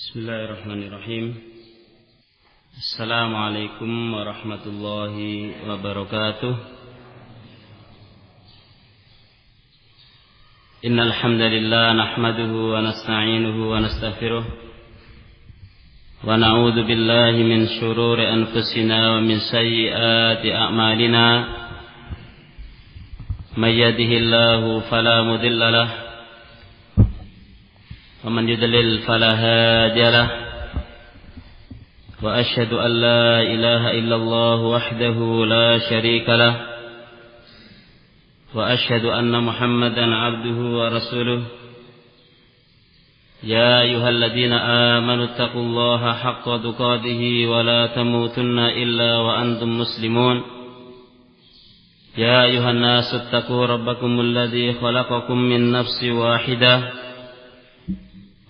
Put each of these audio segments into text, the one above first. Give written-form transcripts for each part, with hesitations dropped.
Bismillahirrahmanirrahim. Assalamualaikum warahmatullahi wabarakatuh. Innal hamdalillah nahmaduhu wa nasta'inuhu wa nastaghfiruh wa na'udzu billahi min shururi anfusina wa min sayyiati a'malina. May yahdihillahu fala mudilla lahu ومن يضلل فلا هادي له وأشهد أن لا إله إلا الله وحده لا شريك له وأشهد أن محمدا عبده ورسوله يا أيها الذين آمنوا اتقوا الله حق تقاته ولا تموتن إلا وأنتم مسلمون يا أيها الناس اتقوا ربكم الذي خلقكم من نفس واحدة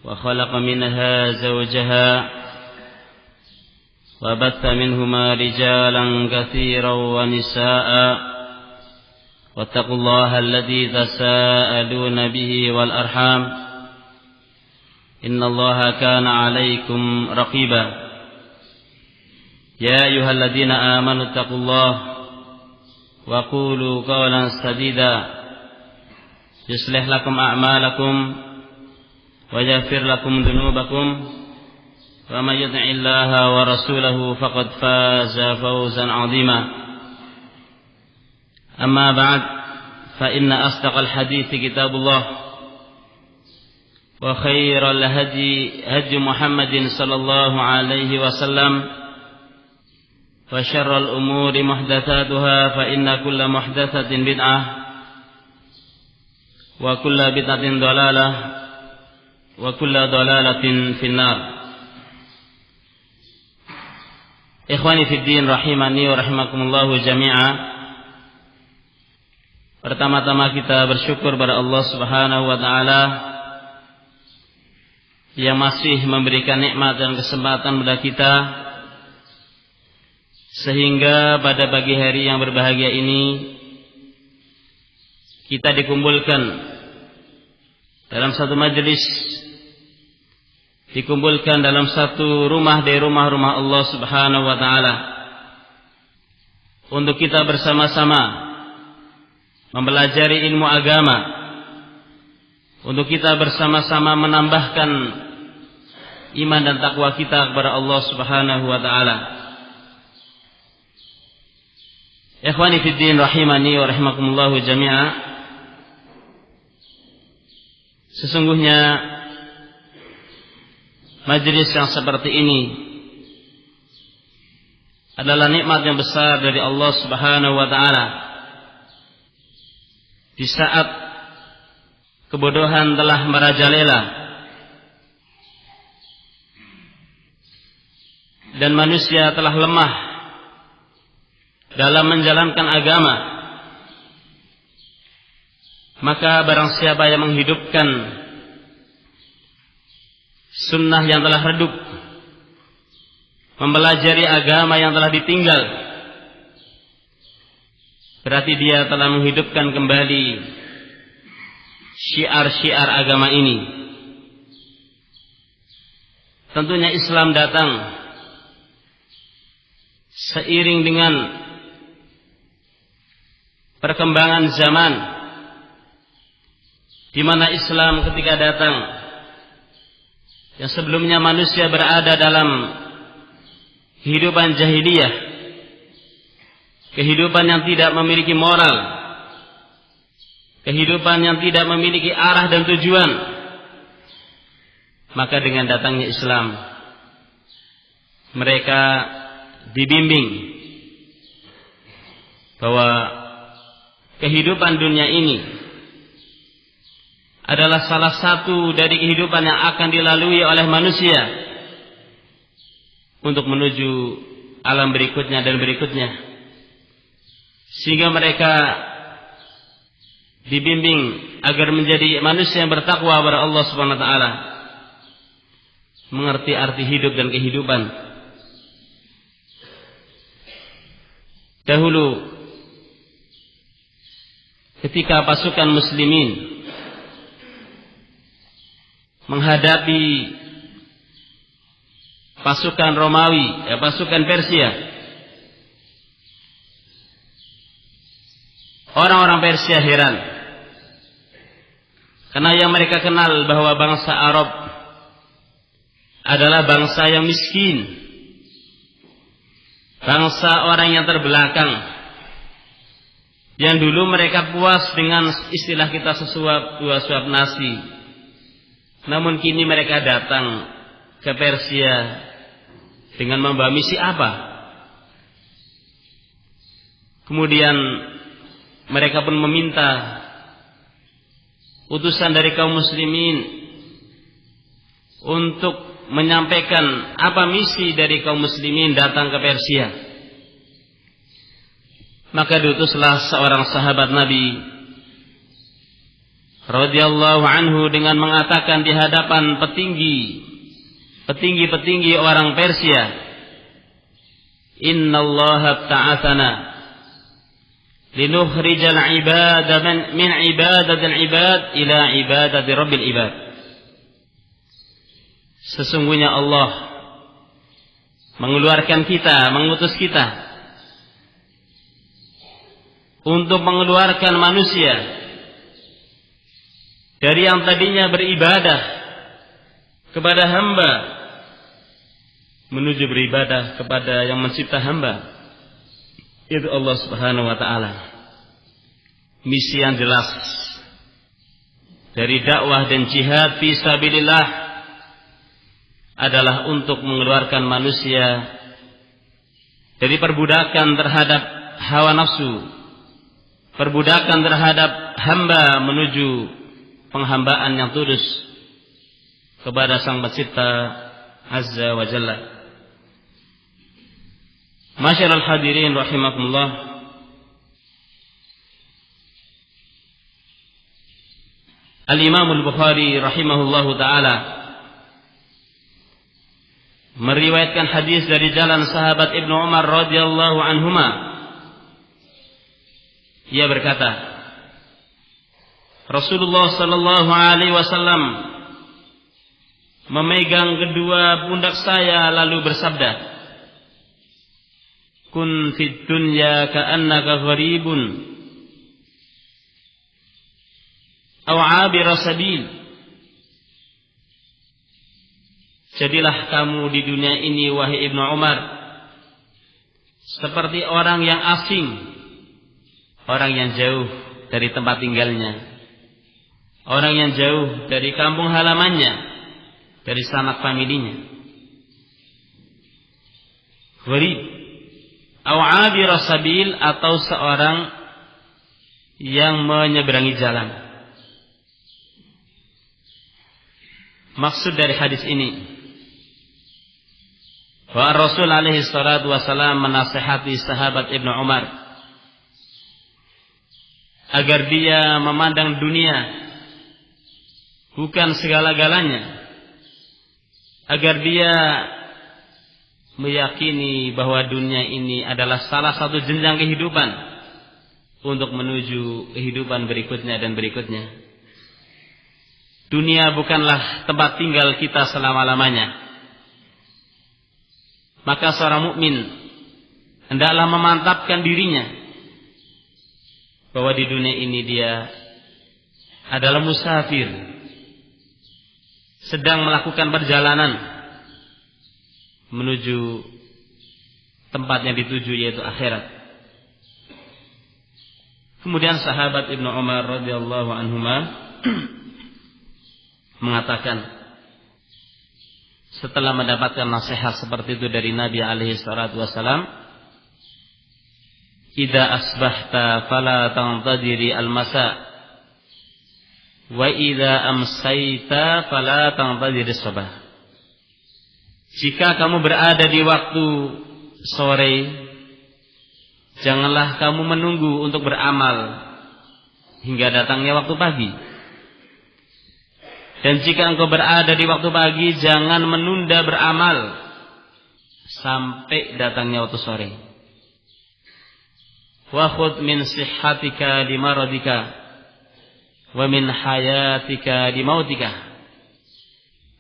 وخلق منها زوجها وبث منهما رجالا كثيرا ونساء واتقوا الله الذي تساءلون به والأرحام إن الله كان عليكم رقيبا يا أيها الذين آمنوا اتقوا الله وقولوا قولا سديدا يصلح لكم أعمالكم ويغفر لكم ذنوبكم ومن يطع الله ورسوله فقد فاز فوزا عظيما أما بعد فإن أصدق الحديث كتاب الله وخير الهدي هدي محمد صلى الله عليه وسلم وشر الأمور محدثاتها فإن كل محدثة بدعة وكل بدعة ضلالة wa kullu dhalalatin finnar. Ikhwani fid din rahimani wa rahimakumullahu jami'a. Pertama-tama kita bersyukur pada Allah Subhanahu wa taala yang masih memberikan nikmat dan kesempatan kepada kita sehingga pada pagi hari yang berbahagia ini kita dikumpulkan dalam satu majelis, dikumpulkan dalam satu rumah dari rumah-rumah Allah Subhanahu wa taala untuk kita bersama-sama mempelajari ilmu agama, untuk kita bersama-sama menambahkan iman dan takwa kita kepada Allah Subhanahu wa taala. Ikhwani fid din rahimani wa rahimakumullahu jami'a. Sesungguhnya majelis yang seperti ini adalah nikmat yang besar dari Allah Subhanahu wa taala. Di saat kebodohan telah merajalela dan manusia telah lemah dalam menjalankan agama, maka barang siapa yang menghidupkan sunnah yang telah redup, mempelajari agama yang telah ditinggal, berarti dia telah menghidupkan kembali syiar-syiar agama ini. Tentunya Islam datang seiring dengan perkembangan zaman, di mana Islam ketika datang, yang sebelumnya manusia berada dalam kehidupan jahiliyah, kehidupan yang tidak memiliki moral, kehidupan yang tidak memiliki arah dan tujuan, maka dengan datangnya Islam, mereka dibimbing bahwa kehidupan dunia ini adalah salah satu dari kehidupan yang akan dilalui oleh manusia untuk menuju alam berikutnya dan berikutnya, sehingga mereka dibimbing agar menjadi manusia yang bertakwa kepada Allah Subhanahu wa taala, mengerti arti hidup dan kehidupan. Dahulu ketika pasukan muslimin menghadapi pasukan Romawi, pasukan Persia. Orang-orang Persia heran, karena yang mereka kenal bahwa bangsa Arab adalah bangsa yang miskin, bangsa orang yang terbelakang, yang dulu mereka puas dengan istilah kita sesuap dua suap nasi. Namun kini mereka datang ke Persia dengan membawa misi apa? Kemudian mereka pun meminta utusan dari kaum muslimin untuk menyampaikan apa misi dari kaum muslimin datang ke Persia. Maka diutuslah seorang sahabat Nabi radhiyallahu anhu dengan mengatakan di hadapan petinggi orang Persia, innallaha ta'athana linukhrijal ibada min ibadatil ibad ila ibadati rabbil ibad. Sesungguhnya Allah mengutus kita untuk mengeluarkan manusia dari yang tadinya beribadah kepada hamba menuju beribadah kepada yang mencipta hamba, itu Allah Subhanahu wa ta'ala. Misi yang jelas dari dakwah dan jihad fi sabilillah adalah untuk mengeluarkan manusia dari perbudakan terhadap hawa nafsu, perbudakan terhadap hamba menuju penghambaan yang tulus kepada Sang Pencipta Azza wa Jalla. Masyarul hadirin rahimakumullah, Al-Imam Al-Bukhari rahimahullahu ta'ala meriwayatkan hadis dari jalan sahabat Ibnu Umar radhiyallahu anhuma. Ia berkata, Rasulullah sallallahu alaihi wasallam memegang kedua pundak saya lalu bersabda, kun fid dunya ka'annaka gharibun aw 'abir sabil. Jadilah kamu di dunia ini wahai Ibnu Umar seperti orang yang asing, orang yang jauh dari tempat tinggalnya, orang yang jauh dari kampung halamannya, dari sanak familinya. Gharib aw 'abir sabil, atau seorang yang menyeberangi jalan. Maksud dari hadis ini bahwa Rasul alaihi salatu wasalam menasihati sahabat Ibnu Umar agar dia memandang dunia bukan segala-galanya, agar dia meyakini bahwa dunia ini adalah salah satu jenjang kehidupan untuk menuju kehidupan berikutnya dan berikutnya. Dunia bukanlah tempat tinggal kita selama-lamanya. Maka seorang mukmin hendaklah memantapkan dirinya bahwa di dunia ini dia adalah musafir, sedang melakukan perjalanan menuju tempat yang dituju, yaitu akhirat. Kemudian sahabat Ibnu Umar radhiyallahu anhuma mengatakan, setelah mendapatkan nasihat seperti itu dari Nabi alaihi salatu wasalam, idza asbahta fala tantadiri al-masa wa idza amsayta fala tantadiri sabah. Jika kamu berada di waktu sore, janganlah kamu menunggu untuk beramal hingga datangnya waktu pagi. Dan jika engkau berada di waktu pagi, jangan menunda beramal sampai datangnya waktu sore. Wa khudh min sihhatika li maradika wa min hayatika li mautika.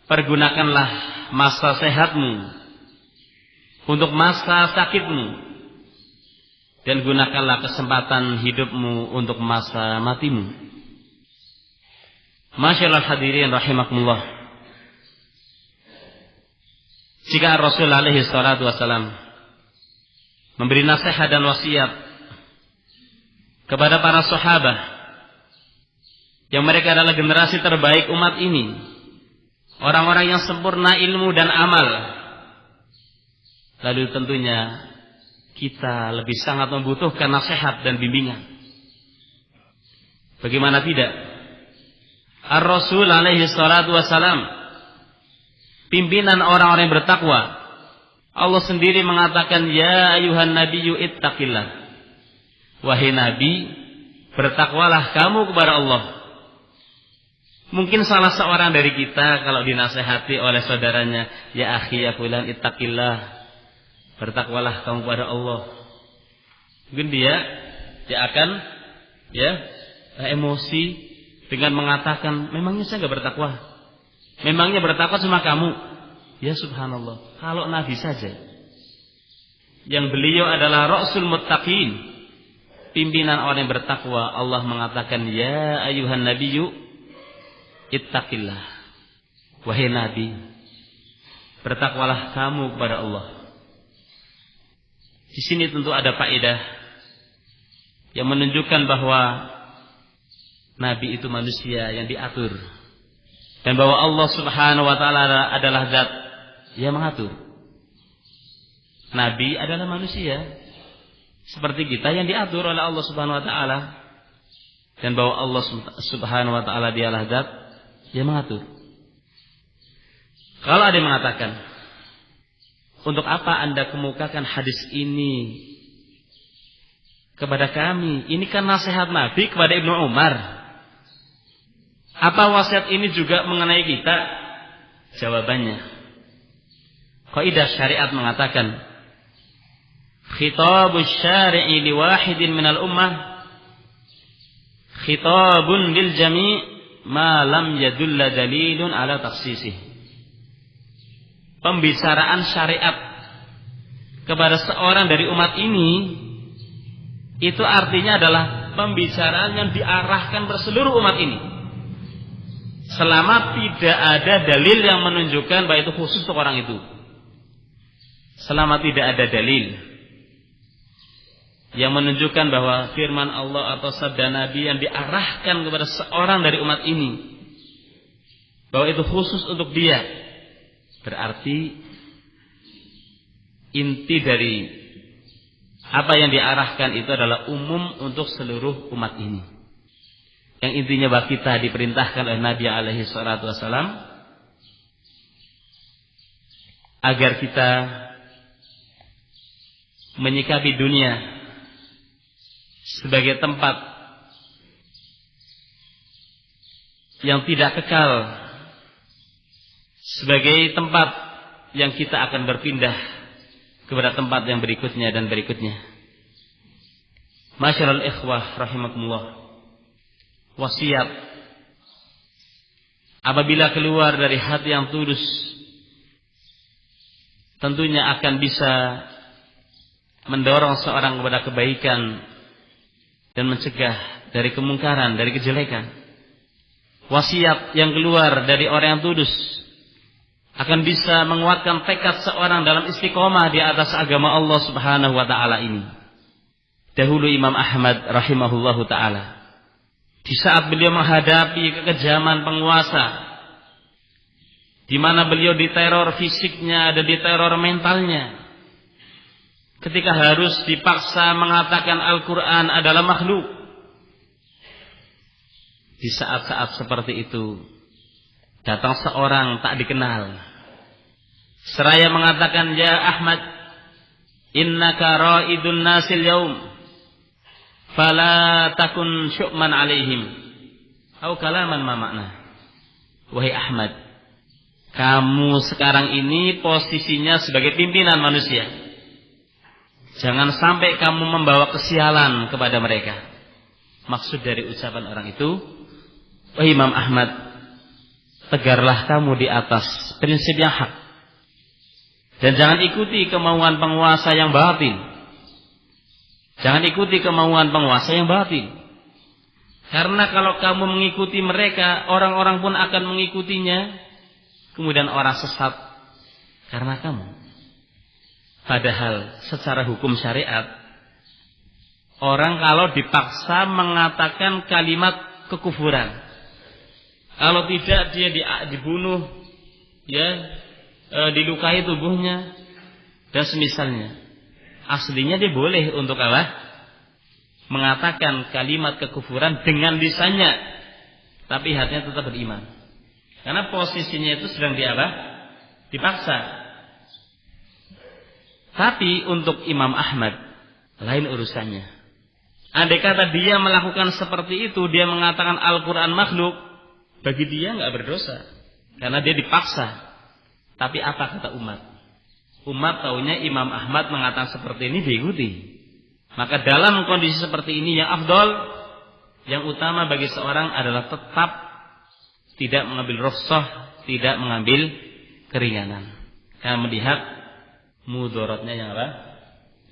Pergunakanlah masa sehatmu untuk masa sakitmu, dan gunakanlah kesempatan hidupmu untuk masa matimu. Masyaallah hadirin rahimakumullah. Jika Rasul alaihi salatu wasalam memberi nasihat dan wasiat kepada para sahabat yang mereka adalah generasi terbaik umat ini, orang-orang yang sempurna ilmu dan amal, lalu tentunya kita lebih sangat membutuhkan nasihat dan bimbingan. Bagaimana tidak? Ar-Rasul alaihi salatu wassalam, pimpinan orang-orang yang bertakwa, Allah sendiri mengatakan, ya ayuhan nabiyyu ittaqillah. Wahai Nabi, bertakwalah kamu kepada Allah. Mungkin salah seorang dari kita kalau dinasehati oleh saudaranya, ya akhi ya fulan ittaqillah, bertakwalah kamu kepada Allah. Mungkin dia akan emosi dengan mengatakan, memangnya saya enggak bertakwa? Memangnya bertakwa cuma kamu? Ya subhanallah, kalau Nabi saja yang beliau adalah Rasul Muttaqin, pimpinan orang yang bertakwa, Allah mengatakan, ya ayuhan nabiyyu ittaqillah. Wahai Nabi, bertakwalah kamu kepada Allah. Di sini tentu ada faedah yang menunjukkan bahwa Nabi itu manusia yang diatur, dan bahwa Allah Subhanahu wa taala adalah zat yang mengatur. Nabi adalah manusia seperti kita yang diatur oleh Allah Subhanahu wa taala, dan bahwa Allah Subhanahu wa taala dialah zat yang mengatur. Kalau ada yang mengatakan, untuk apa Anda kemukakan hadis ini kepada kami? Ini kan nasihat Nabi kepada Ibnu Umar. Apa wasiat ini juga mengenai kita? Jawabannya, kaidah syariat mengatakan, khitabus syari'i li wahidin minal ummah khitabun lil jami' ma lam yadulla dalilun ala takhsisih. Pembicaraan syariat kepada seorang dari umat ini, itu artinya adalah pembicaraan yang diarahkan berseluruh umat ini, selama tidak ada dalil yang menunjukkan bahwa itu khusus untuk orang itu. Selama tidak ada dalil yang menunjukkan bahwa firman Allah atau sabda Nabi yang diarahkan kepada seorang dari umat ini, bahwa itu khusus untuk dia, berarti inti dari apa yang diarahkan itu adalah umum untuk seluruh umat ini. Yang intinya bahwa kita diperintahkan oleh Nabi alaihi salatu wassalam agar kita menyikapi dunia sebagai tempat yang tidak kekal, sebagai tempat yang kita akan berpindah kepada tempat yang berikutnya dan berikutnya. Masyaallah ikhwah rahimakumullah, wasiat apabila keluar dari hati yang tulus, tentunya akan bisa mendorong seorang kepada kebaikan dan mencegah dari kemungkaran, dari kejelekan. Wasiat yang keluar dari orang yang tulus akan bisa menguatkan tekad seorang dalam istiqomah di atas agama Allah Subhanahu wa taala ini. Dahulu Imam Ahmad rahimahullahu taala, di saat beliau menghadapi kekejaman penguasa, di mana beliau diteror fisiknya dan diteror mentalnya, ketika harus dipaksa mengatakan Al-Quran adalah makhluk, di saat-saat seperti itu datang seorang tak dikenal, seraya mengatakan, ya Ahmad, innaka ra'idun nasil yaum, fala takun syu'man alaihim, atau kalaman ma makna. Wahai Ahmad, kamu sekarang ini posisinya sebagai pimpinan manusia, jangan sampai kamu membawa kesialan kepada mereka. Maksud dari ucapan orang itu, wahai Imam Ahmad, tegarlah kamu di atas prinsip yang hak. Dan jangan ikuti kemauan penguasa yang batil. Jangan ikuti kemauan penguasa yang batil. Karena kalau kamu mengikuti mereka, orang-orang pun akan mengikutinya. Kemudian orang sesat karena kamu. Padahal secara hukum syariat, orang kalau dipaksa mengatakan kalimat kekufuran, kalau tidak dia dibunuh, ya, dilukai tubuhnya dan semisalnya. Aslinya dia boleh untuk apa? Mengatakan kalimat kekufuran dengan lisannya, tapi hatinya tetap beriman. Karena posisinya itu sedang dipaksa. Tapi untuk Imam Ahmad lain urusannya. Andai kata dia melakukan seperti itu, dia mengatakan Al-Quran makhluk, bagi dia nggak berdosa, karena dia dipaksa. Tapi apa kata umat? Umat taunya Imam Ahmad mengatakan seperti ini diikuti. Maka dalam kondisi seperti ini yang afdol, yang utama bagi seorang adalah tetap tidak mengambil rukhsah, tidak mengambil keringanan. Karena melihat mudaratnya yang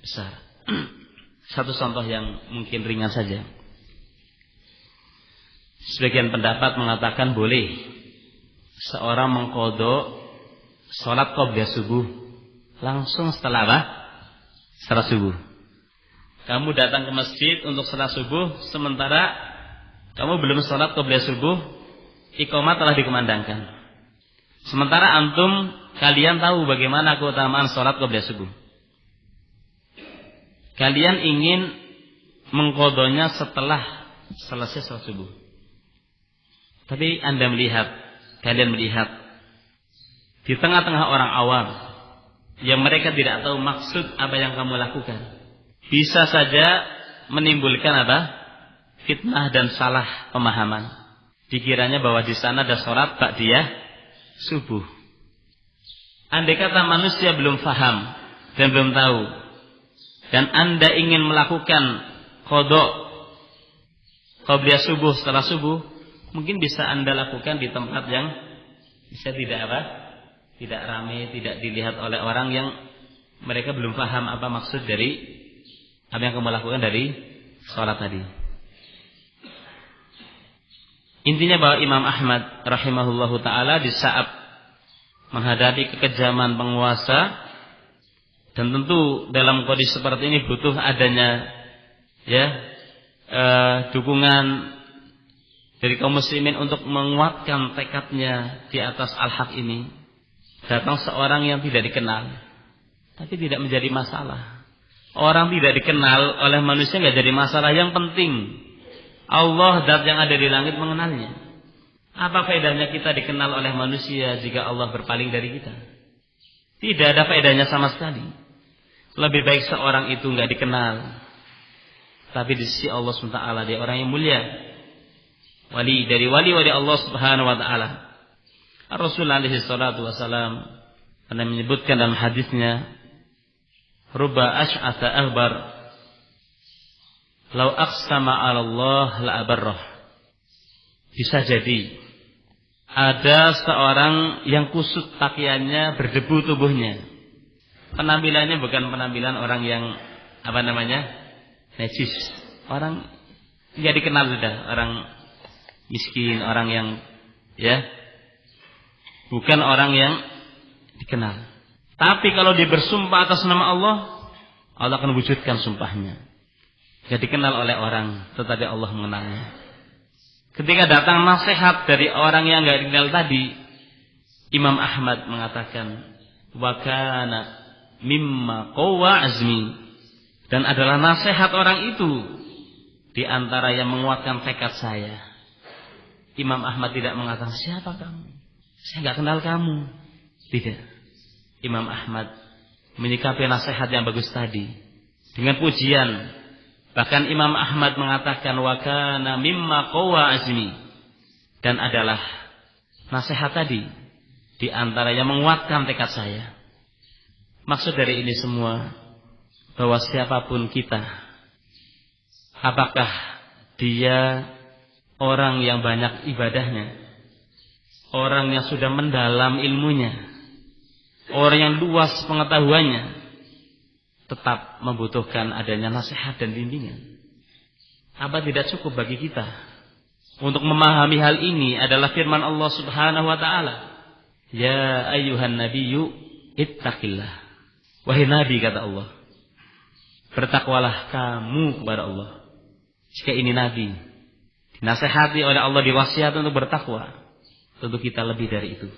besar. Satu contoh yang mungkin ringan saja. Sebagian pendapat mengatakan boleh seorang mengqadha salat qabla subuh langsung setelah setelah subuh. Kamu datang ke masjid untuk salat subuh, sementara kamu belum salat qabla subuh, iqamah telah dikumandangkan. Sementara kalian tahu bagaimana keutamaan salat qabla subuh. Kalian ingin mengqadhanya setelah selesai salat subuh. Tapi kalian melihat di tengah-tengah orang awam yang mereka tidak tahu maksud apa yang kamu lakukan, bisa saja menimbulkan fitnah dan salah pemahaman. Dikiranya bahwa di sana ada sholat ba'diyah subuh. Andai kata manusia belum faham dan belum tahu, dan Anda ingin melakukan qadha qabliyah subuh setelah subuh, mungkin bisa Anda lakukan di tempat yang bisa tidak ramai, tidak dilihat oleh orang yang mereka belum paham apa maksud dari apa yang kamu lakukan dari sholat tadi. Intinya bahwa Imam Ahmad rahimahullahu ta'ala di saat menghadapi kekejaman penguasa, dan tentu dalam kondisi seperti ini butuh adanya dukungan dari kaum muslimin untuk menguatkan tekadnya di atas al-haq ini. Datang seorang yang tidak dikenal, tapi tidak menjadi masalah. Orang tidak dikenal oleh manusia nggak jadi masalah. Yang penting Allah, zat yang ada di langit, mengenalnya. Apa faedahnya kita dikenal oleh manusia jika Allah berpaling dari kita? Tidak ada faedahnya sama sekali. Lebih baik seorang itu nggak dikenal, tapi di sisi Allah SWT dia orang yang mulia, wali dari wali-wali Allah Subhanahu wa taala. Rasulullah alaihi salatu wasalam pernah menyebutkan dalam hadisnya, rubba ash'atha aghbar law aqsama 'ala Allah la abarrah. Bisa jadi ada seorang yang kusut pakaiannya, berdebu tubuhnya. Penampilannya bukan penampilan orang yang najis. Orang nggak dikenal sudah, orang miskin, orang yang bukan orang yang dikenal. Tapi kalau dia bersumpah atas nama Allah, Allah akan wujudkan sumpahnya. Gak dikenal oleh orang, tetapi Allah mengenalnya. Ketika datang nasihat dari orang yang gak dikenal tadi, Imam Ahmad mengatakan, wa kana mimma qawa azmi, dan adalah nasihat orang itu di antara yang menguatkan tekad saya. Imam Ahmad tidak mengatakan, siapa kamu? Saya gak kenal kamu. Tidak. Imam Ahmad menyikapi nasihat yang bagus tadi dengan pujian. Bahkan Imam Ahmad mengatakan wa kana mimma qawa azmi, dan adalah nasihat tadi di antara yang menguatkan tekad saya. Maksud dari ini semua bahwa siapapun kita, apakah dia orang yang banyak ibadahnya, orang yang sudah mendalam ilmunya, orang yang luas pengetahuannya, tetap membutuhkan adanya nasihat dan bimbingan. Apa tidak cukup bagi kita untuk memahami hal ini adalah firman Allah Subhanahu wa taala, "Ya ayyuhan nabiyyu ittaqillah." Wahai nabi, kata Allah, bertakwalah kamu kepada Allah. Jika ini nabi dinasihati oleh Allah, diwasiat untuk bertakwa, tentu kita lebih dari itu.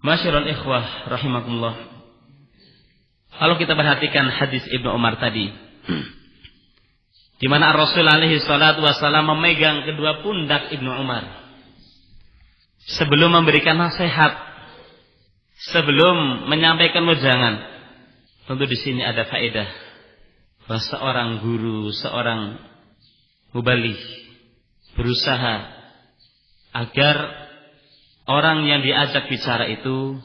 Masyarul ikhwah rahimakumullah. Kalau kita perhatikan hadis Ibnu Umar tadi, di mana Rasul alaihi salatu wasallam memegang kedua pundak Ibnu Umar sebelum memberikan nasihat, sebelum menyampaikan wejangan. Tentu di sini ada faedah bahwa seorang guru, seorang mubaligh berusaha agar orang yang diajak bicara itu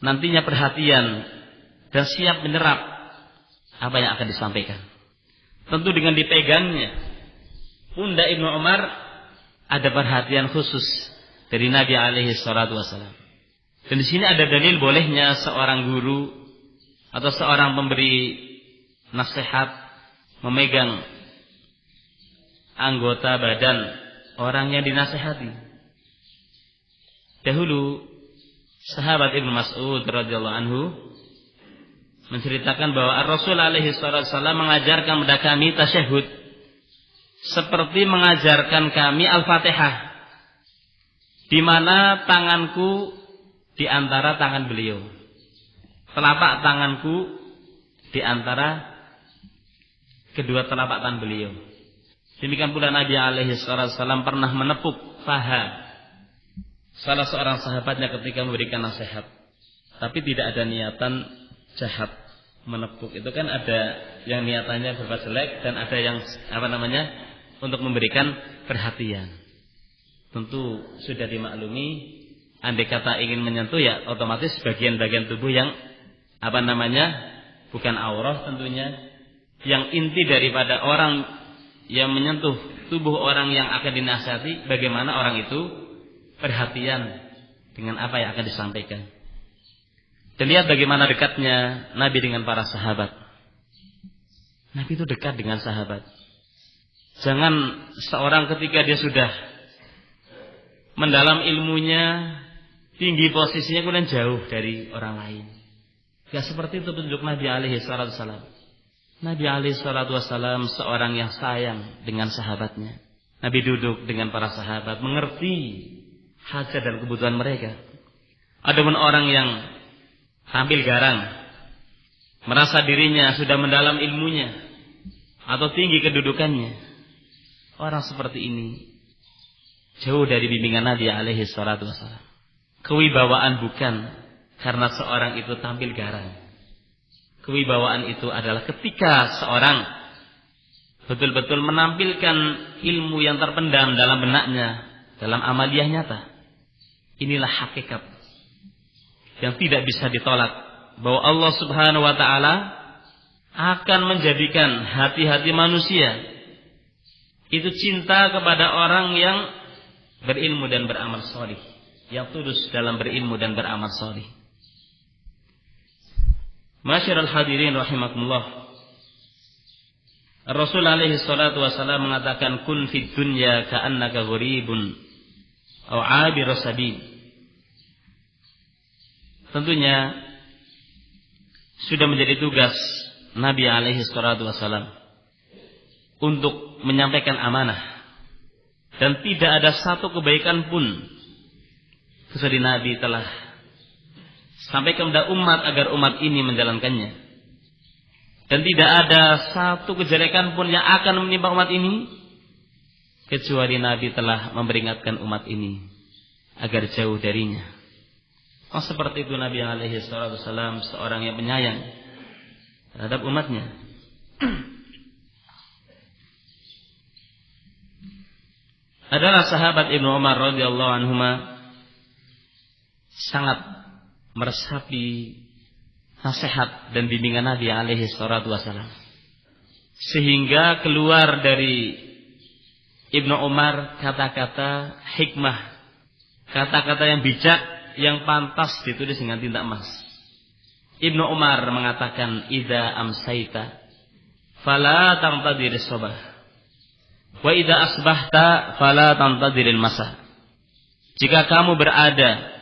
nantinya perhatian dan siap menyerap apa yang akan disampaikan. Tentu dengan dipegangnya pundak Ibnu Umar ada perhatian khusus dari Nabi alaihi salatu wasallam. Dan di sini ada dalil bolehnya seorang guru atau seorang pemberi nasihat memegang anggota badan orang yang dinasihati. Dahulu sahabat Ibnu Mas'ud radhiyallahu anhu menceritakan bahwa Rasul alaihi wasallam mengajarkan kepada kami tasyahud seperti mengajarkan kami Al-Fatihah, di mana tanganku di antara tangan beliau, telapak tanganku di antara kedua telapak tangan beliau. Demikian pula Nabi alaihi wasallam pernah menepuk paha salah seorang sahabatnya ketika memberikan nasihat, tapi tidak ada niatan jahat menepuk. Itu kan ada yang niatannya berbuat jelek dan ada yang untuk memberikan perhatian. Tentu sudah dimaklumi, andai kata ingin menyentuh ya otomatis bagian-bagian tubuh yang bukan aurah tentunya. Yang inti daripada orang yang menyentuh tubuh orang yang akan dinasihati, bagaimana orang itu perhatian dengan apa yang akan disampaikan. Dan lihat bagaimana dekatnya Nabi dengan para sahabat. Nabi itu dekat dengan sahabat. Jangan seorang ketika dia sudah mendalam ilmunya, tinggi posisinya, kemudian jauh dari orang lain. Gak seperti itu petunjuk Nabi alaihi salatu wasallam. Nabi alaihi salatu wasallam seorang yang sayang dengan sahabatnya. Nabi duduk dengan para sahabat, mengerti hajat dan kebutuhan mereka. Adapun orang yang tampil garang, merasa dirinya sudah mendalam ilmunya atau tinggi kedudukannya, orang seperti ini jauh dari bimbingan Nabi alaihi salatu wasallam. Kewibawaan bukan karena seorang itu tampil garang. Kewibawaan itu adalah ketika seorang betul-betul menampilkan ilmu yang terpendam dalam benaknya, dalam amaliyah nyata. Inilah hakikat yang tidak bisa ditolak, bahwa Allah Subhanahu wa taala akan menjadikan hati-hati manusia itu cinta kepada orang yang berilmu dan beramal shalih, yang tulus dalam berilmu dan beramal shalih. Masyarul hadirin rahimakumullah. Rasul alaihi salatu wasallam mengatakan, kun fid dunya ka'annaka gharibun aw 'abir sabil. Tentunya sudah menjadi tugas Nabi alaihi salatu wasallam untuk menyampaikan amanah, dan tidak ada satu kebaikan pun kecuali Nabi telah sampaikan kepada umat agar umat ini menjalankannya. Dan tidak ada satu kejelekan pun yang akan menimpa umat ini kecuali Nabi telah memperingatkan umat ini agar jauh darinya. Seperti itu Nabi alaihi salatu wasallam, seorang yang penyayang terhadap umatnya. Adalah sahabat Ibnu Umar radhiyallahu anhuma sangat meresapi nasihat dan bimbingan Nabi alaihi salatu wasallam, sehingga keluar dari Ibnu Umar kata-kata hikmah, kata-kata yang bijak, yang pantas ditulis dengan tinta emas. Ibnu Umar mengatakan, "Idza amsaita fala tantadhiris sabah, wa idza asbahta fala tantadhiril masa." Jika kamu berada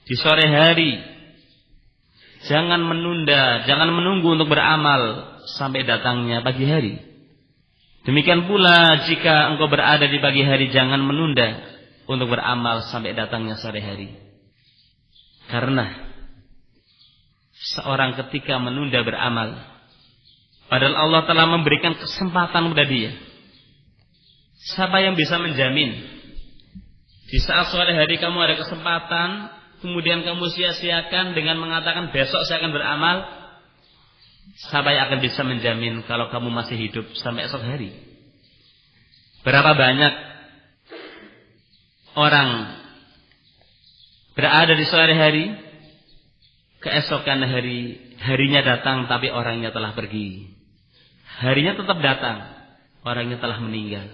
di sore hari, jangan menunda, jangan menunggu untuk beramal sampai datangnya pagi hari. Demikian pula jika engkau berada di pagi hari, jangan menunda untuk beramal sampai datangnya sore hari. Karena seorang ketika menunda beramal, padahal Allah telah memberikan kesempatan kepada dia. Siapa yang bisa menjamin di saat sore hari kamu ada kesempatan, kemudian kamu sia-siakan dengan mengatakan besok saya akan beramal? Siapa yang akan bisa menjamin kalau kamu masih hidup sampai esok hari? Berapa banyak orang berada di sore hari, keesokan harinya datang tapi orangnya telah pergi. Harinya tetap datang, orangnya telah meninggal.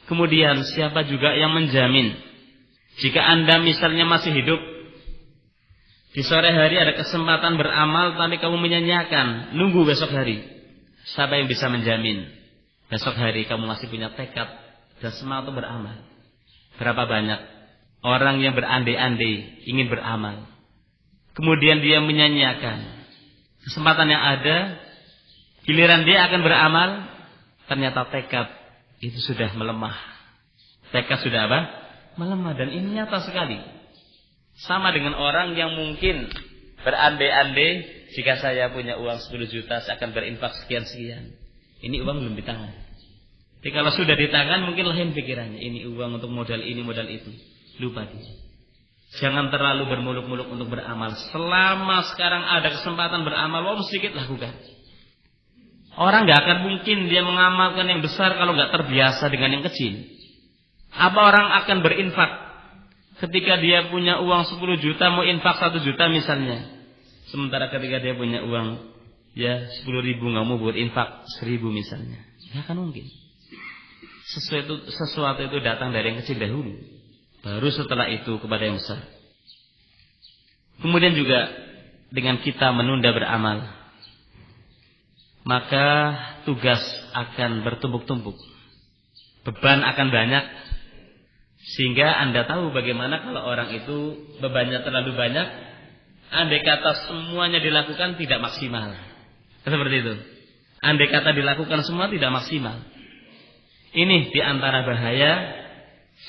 Kemudian siapa juga yang menjamin jika Anda misalnya masih hidup, di sore hari ada kesempatan beramal tapi kamu menyanyiakan, nunggu besok hari? Siapa yang bisa menjamin besok hari kamu masih punya tekad dan semangat untuk beramal? Berapa banyak orang yang berandai-andai ingin beramal, kemudian dia menyanyiakan kesempatan yang ada, giliran dia akan beramal, ternyata tekad itu sudah melemah. Tekad sudah apa? Melemah. Dan ini nyata sekali. Sama dengan orang yang mungkin berandai-andai, jika saya punya uang 10 juta saya akan berinfak sekian-sekian. Ini uang belum di tangan. Jadi kalau sudah di tangan mungkin lain pikirannya. Ini uang untuk modal ini, modal itu. Lupa dia. Jangan terlalu bermuluk-muluk untuk beramal. Selama sekarang ada kesempatan beramal, walaupun sedikit lakukan. Orang gak akan mungkin dia mengamalkan yang besar kalau gak terbiasa dengan yang kecil. Apa orang akan berinfak ketika dia punya uang 10 juta mau infak 1 juta misalnya, sementara ketika dia punya uang 10 ribu gak mau buat infak 1000 misalnya? Gak akan mungkin. Sesuatu itu datang dari yang kecil dahulu, baru setelah itu kepada yang besar. Kemudian juga dengan kita menunda beramal, maka tugas akan bertumpuk-tumpuk, beban akan banyak, sehingga Anda tahu bagaimana kalau orang itu bebannya terlalu banyak, andai kata semuanya dilakukan tidak maksimal. Seperti itu. Andai kata dilakukan semua tidak maksimal. Ini diantara bahaya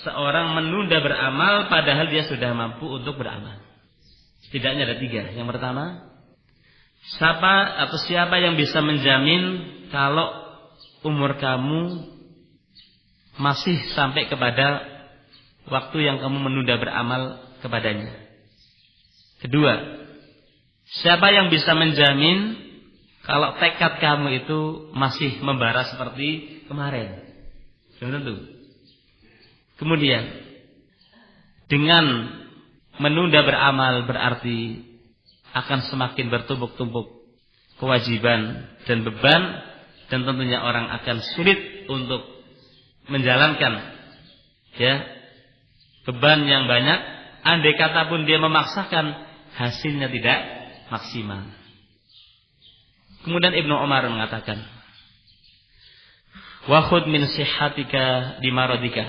seorang menunda beramal padahal dia sudah mampu untuk beramal. Setidaknya ada 3. Yang pertama, siapa yang bisa menjamin kalau umur kamu masih sampai kepada waktu yang kamu menunda beramal kepadanya? Kedua, siapa yang bisa menjamin kalau tekad kamu itu masih membara seperti kemarin? Belum tentu. Kemudian, dengan menunda beramal berarti akan semakin bertumpuk-tumpuk kewajiban dan beban, dan tentunya orang akan sulit untuk menjalankan beban yang banyak. Andai kata pun dia memaksakan, hasilnya tidak maksimal. Kemudian Ibnu Umar mengatakan, wa khudh min sihhatika di maradika.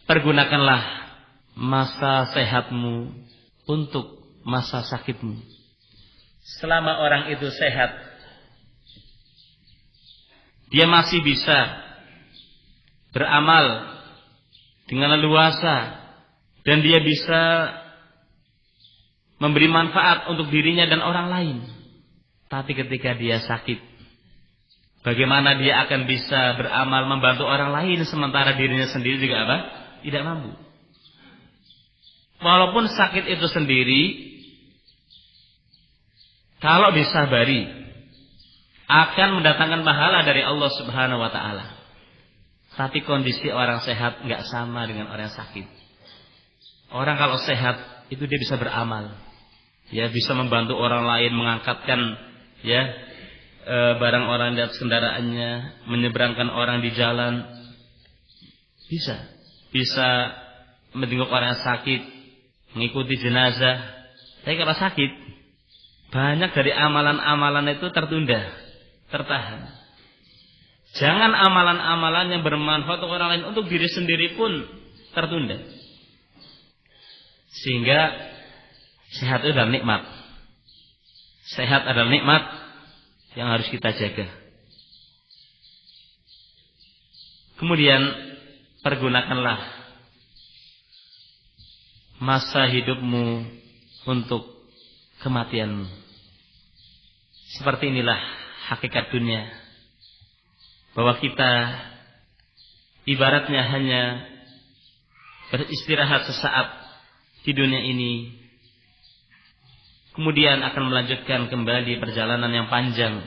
Pergunakanlah masa sehatmu untuk masa sakitmu. Selama orang itu sehat, dia masih bisa beramal dengan leluasa, dan dia bisa memberi manfaat untuk dirinya dan orang lain. Tapi ketika dia sakit, bagaimana dia akan bisa beramal membantu orang lain sementara dirinya sendiri juga apa? Tidak mampu. Walaupun sakit itu sendiri, kalau disabari, akan mendatangkan pahala dari Allah Subhanahu wa ta'ala. Tapi kondisi orang sehat nggak sama dengan orang sakit. Orang kalau sehat itu dia bisa beramal, bisa membantu orang lain, mengangkatkan barang orang di atas kendaraannya, menyeberangkan orang di jalan, bisa menjenguk orang yang sakit, mengikuti jenazah. Tapi kalau sakit, banyak dari amalan-amalan itu tertunda, tertahan. Jangan amalan-amalan yang bermanfaat untuk orang lain, untuk diri sendiri pun tertunda. Sehingga sehat itu adalah nikmat. Sehat adalah nikmat yang harus kita jaga. Kemudian pergunakanlah masa hidupmu untuk kematianmu. Seperti inilah hakikat dunia. Bahwa kita ibaratnya hanya beristirahat sesaat di dunia ini, kemudian akan melanjutkan kembali perjalanan yang panjang,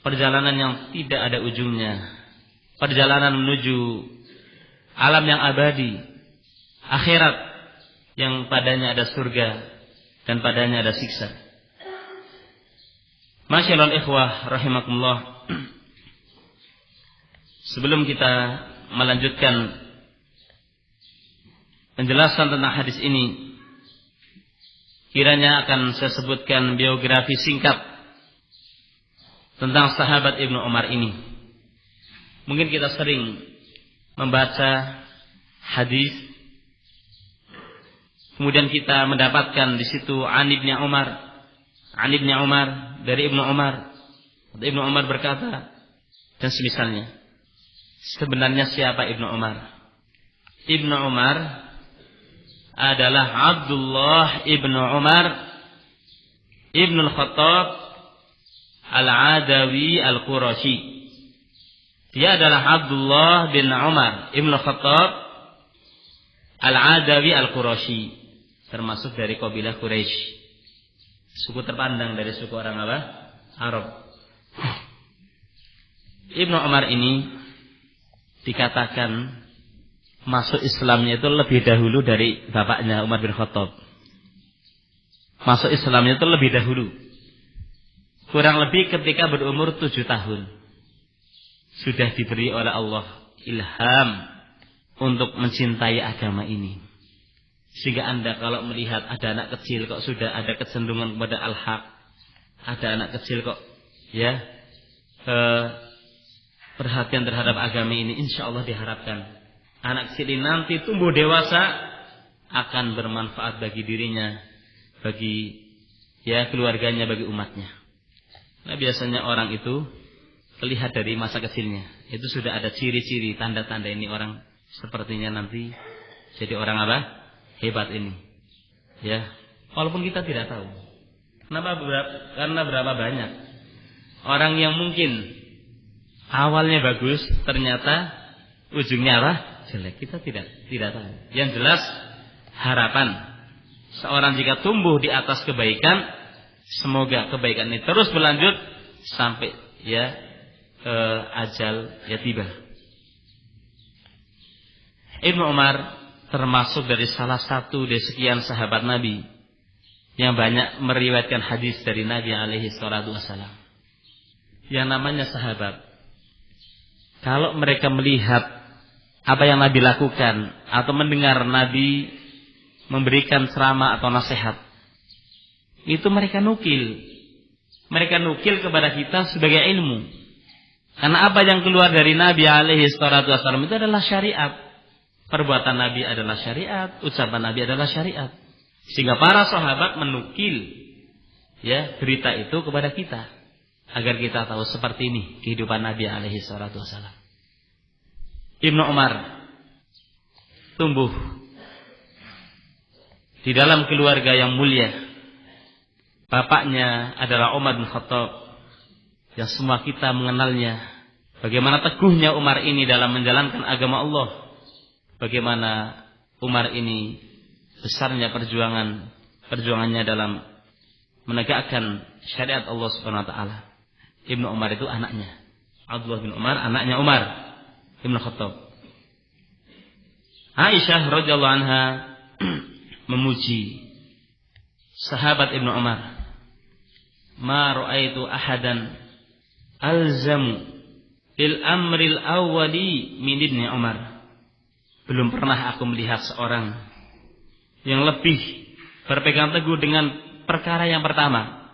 perjalanan yang tidak ada ujungnya, perjalanan menuju alam yang abadi, akhirat yang padanya ada surga dan padanya ada siksa. Masyaallah ikhwah rahimakumullah. Sebelum kita melanjutkan penjelasan tentang hadis ini, kiranya akan saya sebutkan biografi singkat tentang sahabat Ibnu Umar ini. Mungkin kita sering membaca hadis, kemudian kita mendapatkan di situ an Ibnu Umar dari Ibnu Umar. Ibnu Umar berkata dan semisalnya. Sebenarnya siapa Ibnu Umar? Ibnu Umar adalah Abdullah Ibnu Umar Ibnu Al-Khattab Al-Adawi Al-Qurashi. Dia adalah Abdullah bin Umar Ibnu Al-Khattab Al-Adawi Al-Qurashi, termasuk dari kabilah Quraisy, suku terpandang dari suku orang apa? Arab. Ibnu Umar ini dikatakan masuk Islamnya itu lebih dahulu dari bapaknya Umar bin Khattab. Masuk Islamnya itu lebih dahulu, kurang lebih ketika berumur 7 tahun. Sudah diberi oleh Allah ilham untuk mencintai agama ini. Sehingga Anda kalau melihat ada anak kecil kok sudah ada kecenderungan kepada al-haq, ada anak kecil kok ya perhatian terhadap agama ini, insya Allah diharapkan anak kecil ini nanti tumbuh dewasa akan bermanfaat bagi dirinya, bagi ya keluarganya, bagi umatnya. Nah, biasanya orang itu terlihat dari masa kecilnya, itu sudah ada ciri-ciri, tanda-tanda ini orang sepertinya nanti jadi orang apa? Hebat ini. Ya, walaupun kita tidak tahu. Kenapa? Karena berapa banyak orang yang mungkin awalnya bagus, ternyata ujungnya apa? Jelek. Kita tidak tahu. Yang jelas harapan seorang jika tumbuh di atas kebaikan, semoga kebaikan ini terus berlanjut sampai ya ajal ya tiba. Ibnu Umar termasuk dari salah satu dari sekian sahabat Nabi yang banyak meriwayatkan hadis dari Nabi alaihi salatu wasallam. Yang namanya sahabat, kalau mereka melihat apa yang Nabi lakukan atau mendengar Nabi memberikan ceramah atau nasihat, itu mereka nukil. Mereka nukil kepada kita sebagai ilmu. Karena apa yang keluar dari Nabi alaihi salatu wasallam itu adalah syariat. Perbuatan Nabi adalah syariat, ucapan Nabi adalah syariat. Sehingga para sahabat menukil ya berita itu kepada kita, agar kita tahu seperti ini kehidupan Nabi alaihi salatu wasallam. Ibnu Umar tumbuh di dalam keluarga yang mulia. Bapaknya adalah Umar bin Khattab, yang semua kita mengenalnya. Bagaimana teguhnya Umar ini dalam menjalankan agama Allah. Bagaimana Umar ini besarnya perjuangannya dalam menegakkan syariat Allah Subhanahu wa taala. Ibnu Umar itu anaknya. Abdullah bin Umar anaknya Umar Ibnu Khattab. Aisyah radhiyallahu anha memuji sahabat Ibnu Umar. Ma ra'aitu ahadan alzamu lil amril awwali min Ibnu Umar. Belum pernah aku melihat seorang yang lebih berpegang teguh dengan perkara yang pertama,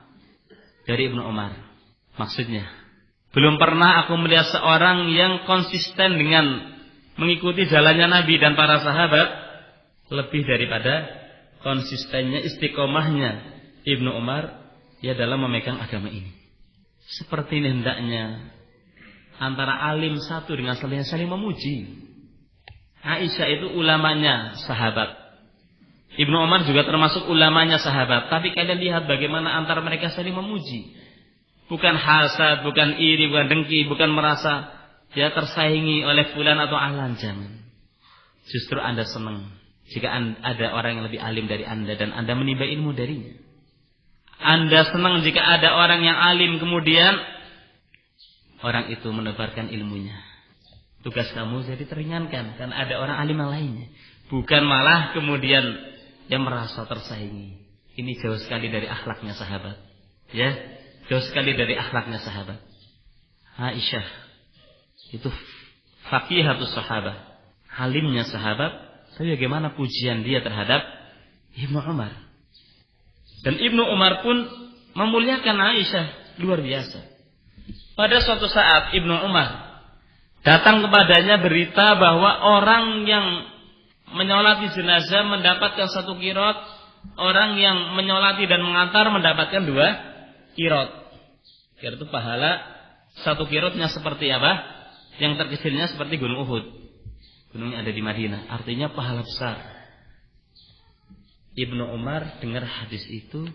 dari Ibnu Umar. Maksudnya, belum pernah aku melihat seorang yang konsisten dengan mengikuti jalannya Nabi dan para sahabat lebih daripada konsistennya, istiqomahnya Ibnu Umar ya dalam memegang agama ini. Seperti ini hendaknya antara alim satu dengan saling memuji. Aisyah itu ulamanya sahabat, Ibnu Umar juga termasuk ulamanya sahabat. Tapi kalian lihat bagaimana antara mereka saling memuji. Bukan hasad, bukan iri, bukan dengki, bukan merasa ya tersaingi oleh fulan atau alan. Jangan. Justru Anda senang jika ada orang yang lebih alim dari Anda dan Anda menimba ilmu darinya. Anda senang jika ada orang yang alim kemudian orang itu menebarkan ilmunya. Tugas kamu jadi teringankan karena ada orang alim yang lainnya. Bukan malah kemudian yang merasa tersaingi. Ini jauh sekali dari akhlaknya sahabat. Ya, jauh sekali dari akhlaknya sahabat. Aisyah itu faqihatus sahabat, alimnya sahabat. Tapi bagaimana pujian dia terhadap Ibnu Umar. Dan Ibnu Umar pun memuliakan Aisyah luar biasa. Pada suatu saat Ibnu Umar datang kepadanya berita bahwa orang yang menyolati jenazah mendapatkan 1 qiraat, orang yang menyolati dan mengantar mendapatkan 2 qiraat. Qiraat itu pahala 1 qiraatnya seperti apa? Yang terkecilnya seperti Gunung Uhud. Gunungnya ada di Madinah. Artinya pahala besar. Ibnu Umar dengar hadis itu,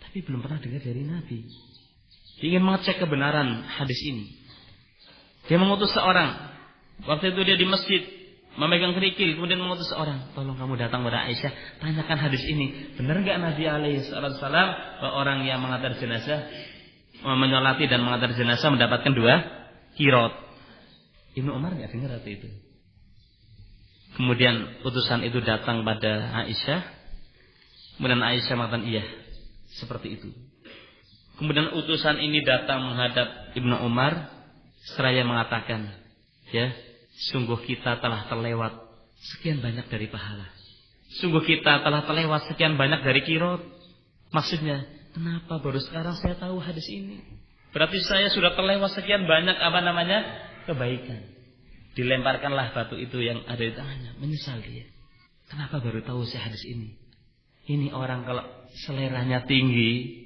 tapi belum pernah dengar dari Nabi. Dia ingin mengecek kebenaran hadis ini. Dia mengutus seorang. Waktu itu dia di masjid memegang kerikil, kemudian mengutus seorang, tolong kamu datang pada Aisyah, tanyakan hadis ini, benar enggak Nabi alaihi wasallam bahwa orang yang mengantar jenazah, menyolati dan mengantar jenazah mendapatkan 2 qiraat. Ibnu Umar enggak dengar waktu itu. Kemudian utusan itu datang pada Aisyah. Kemudian Aisyah mengatakan iya, seperti itu. Kemudian utusan ini datang menghadap Ibnu Umar seraya mengatakan, ya, sungguh kita telah terlewat sekian banyak dari pahala. Sungguh kita telah terlewat sekian banyak dari qiraat. Maksudnya, kenapa baru sekarang saya tahu hadis ini? Berarti saya sudah terlewat sekian banyak kebaikan. Dilemparkanlah batu itu yang ada di tangannya. Menyesal dia. Kenapa baru tahu saya hadis ini? Ini orang kalau seleranya tinggi,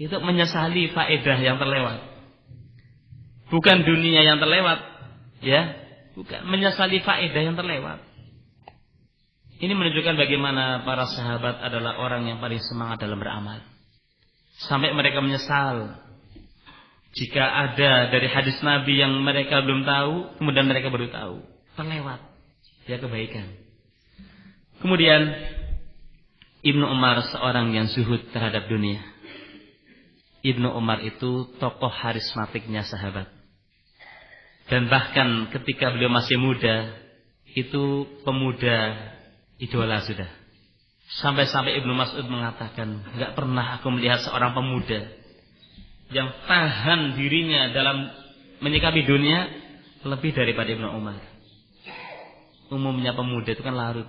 itu menyesali faedah yang terlewat. Bukan dunia yang terlewat, ya, bukan menyesali faedah yang terlewat. Ini menunjukkan bagaimana para sahabat adalah orang yang paling semangat dalam beramal. Sampai mereka menyesal jika ada dari hadis Nabi yang mereka belum tahu, kemudian mereka baru tahu, terlewat, ya kebaikan. Kemudian Ibnu Umar seorang yang zuhud terhadap dunia. Ibnu Umar itu tokoh harismatiknya sahabat. Dan bahkan ketika beliau masih muda, itu pemuda idola sudah. Sampai-sampai Ibnu Mas'ud mengatakan, enggak pernah aku melihat seorang pemuda yang tahan dirinya dalam menyikapi dunia lebih daripada Ibnu Umar. Umumnya pemuda itu kan larut.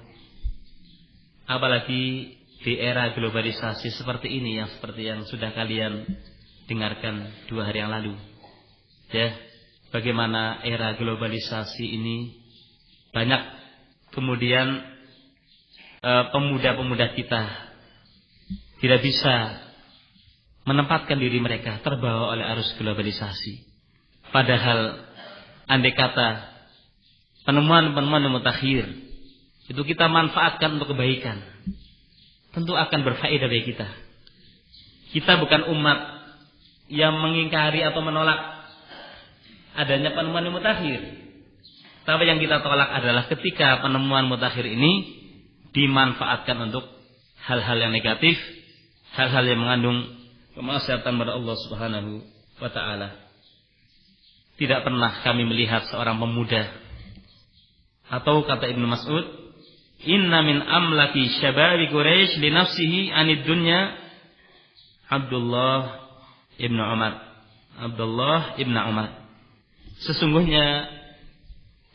Apalagi di era globalisasi seperti ini, yang seperti yang sudah kalian dengarkan 2 hari yang lalu. Ya, bagaimana era globalisasi ini banyak kemudian pemuda-pemuda kita tidak bisa menempatkan diri mereka, terbawa oleh arus globalisasi. Padahal andai kata penemuan-penemuan mutakhir itu kita manfaatkan untuk kebaikan, tentu akan berfaedah bagi kita. Kita bukan umat yang mengingkari atau menolak adanya penemuan mutakhir. Tapi yang kita tolak adalah ketika penemuan mutakhir ini dimanfaatkan untuk hal-hal yang negatif, hal-hal yang mengandung kemaksiatan kepada Allah Subhanahu wa taala. Tidak pernah kami melihat seorang pemuda, atau kata Ibnu Mas'ud, inna min amlaki syababi Quraisy li nafsihi anid dunya Abdullah ibnu Umar. Abdullah ibnu Umar. Sesungguhnya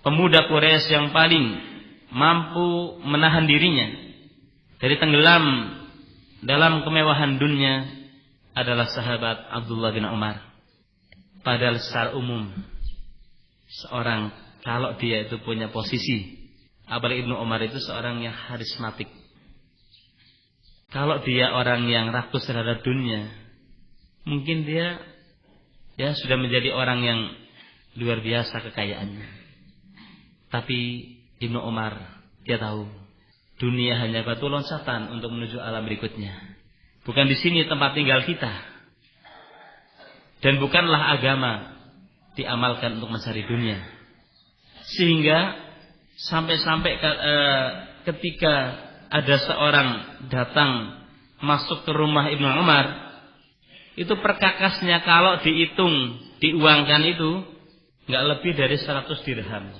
pemuda Quraisy yang paling mampu menahan dirinya dari tenggelam dalam kemewahan dunia adalah sahabat Abdullah bin Umar. Padahal secara umum seorang kalau dia itu punya posisi, apalagi Ibnu Umar itu seorang yang karismatik. Kalau dia orang yang rakus terhadap dunia, mungkin dia ya sudah menjadi orang yang luar biasa kekayaannya. Tapi Ibnu Umar dia tahu dunia hanya batu loncatan untuk menuju alam berikutnya. Bukan di sini tempat tinggal kita. Dan bukanlah agama diamalkan untuk mencari dunia. Sehingga sampai-sampai ketika ada seorang datang masuk ke rumah Ibnu Umar, itu perkakasnya kalau dihitung, diuangkan itu nggak lebih dari 100 dirham.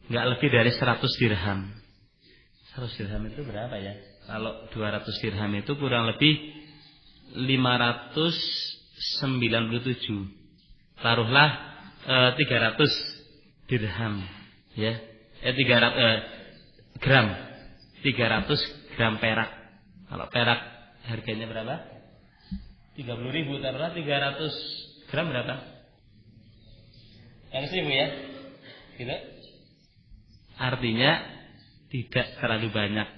Nggak lebih dari 100 dirham. 100 dirham itu berapa ya? Kalau 200 dirham itu kurang lebih 597. Taruhlah 300 dirham, ya. 300 gram. 300 gram perak. Kalau perak harganya berapa? 30.000. Taruhlah 300 gram berapa? Yang 1.000 ya. Gitu. Artinya tidak terlalu banyak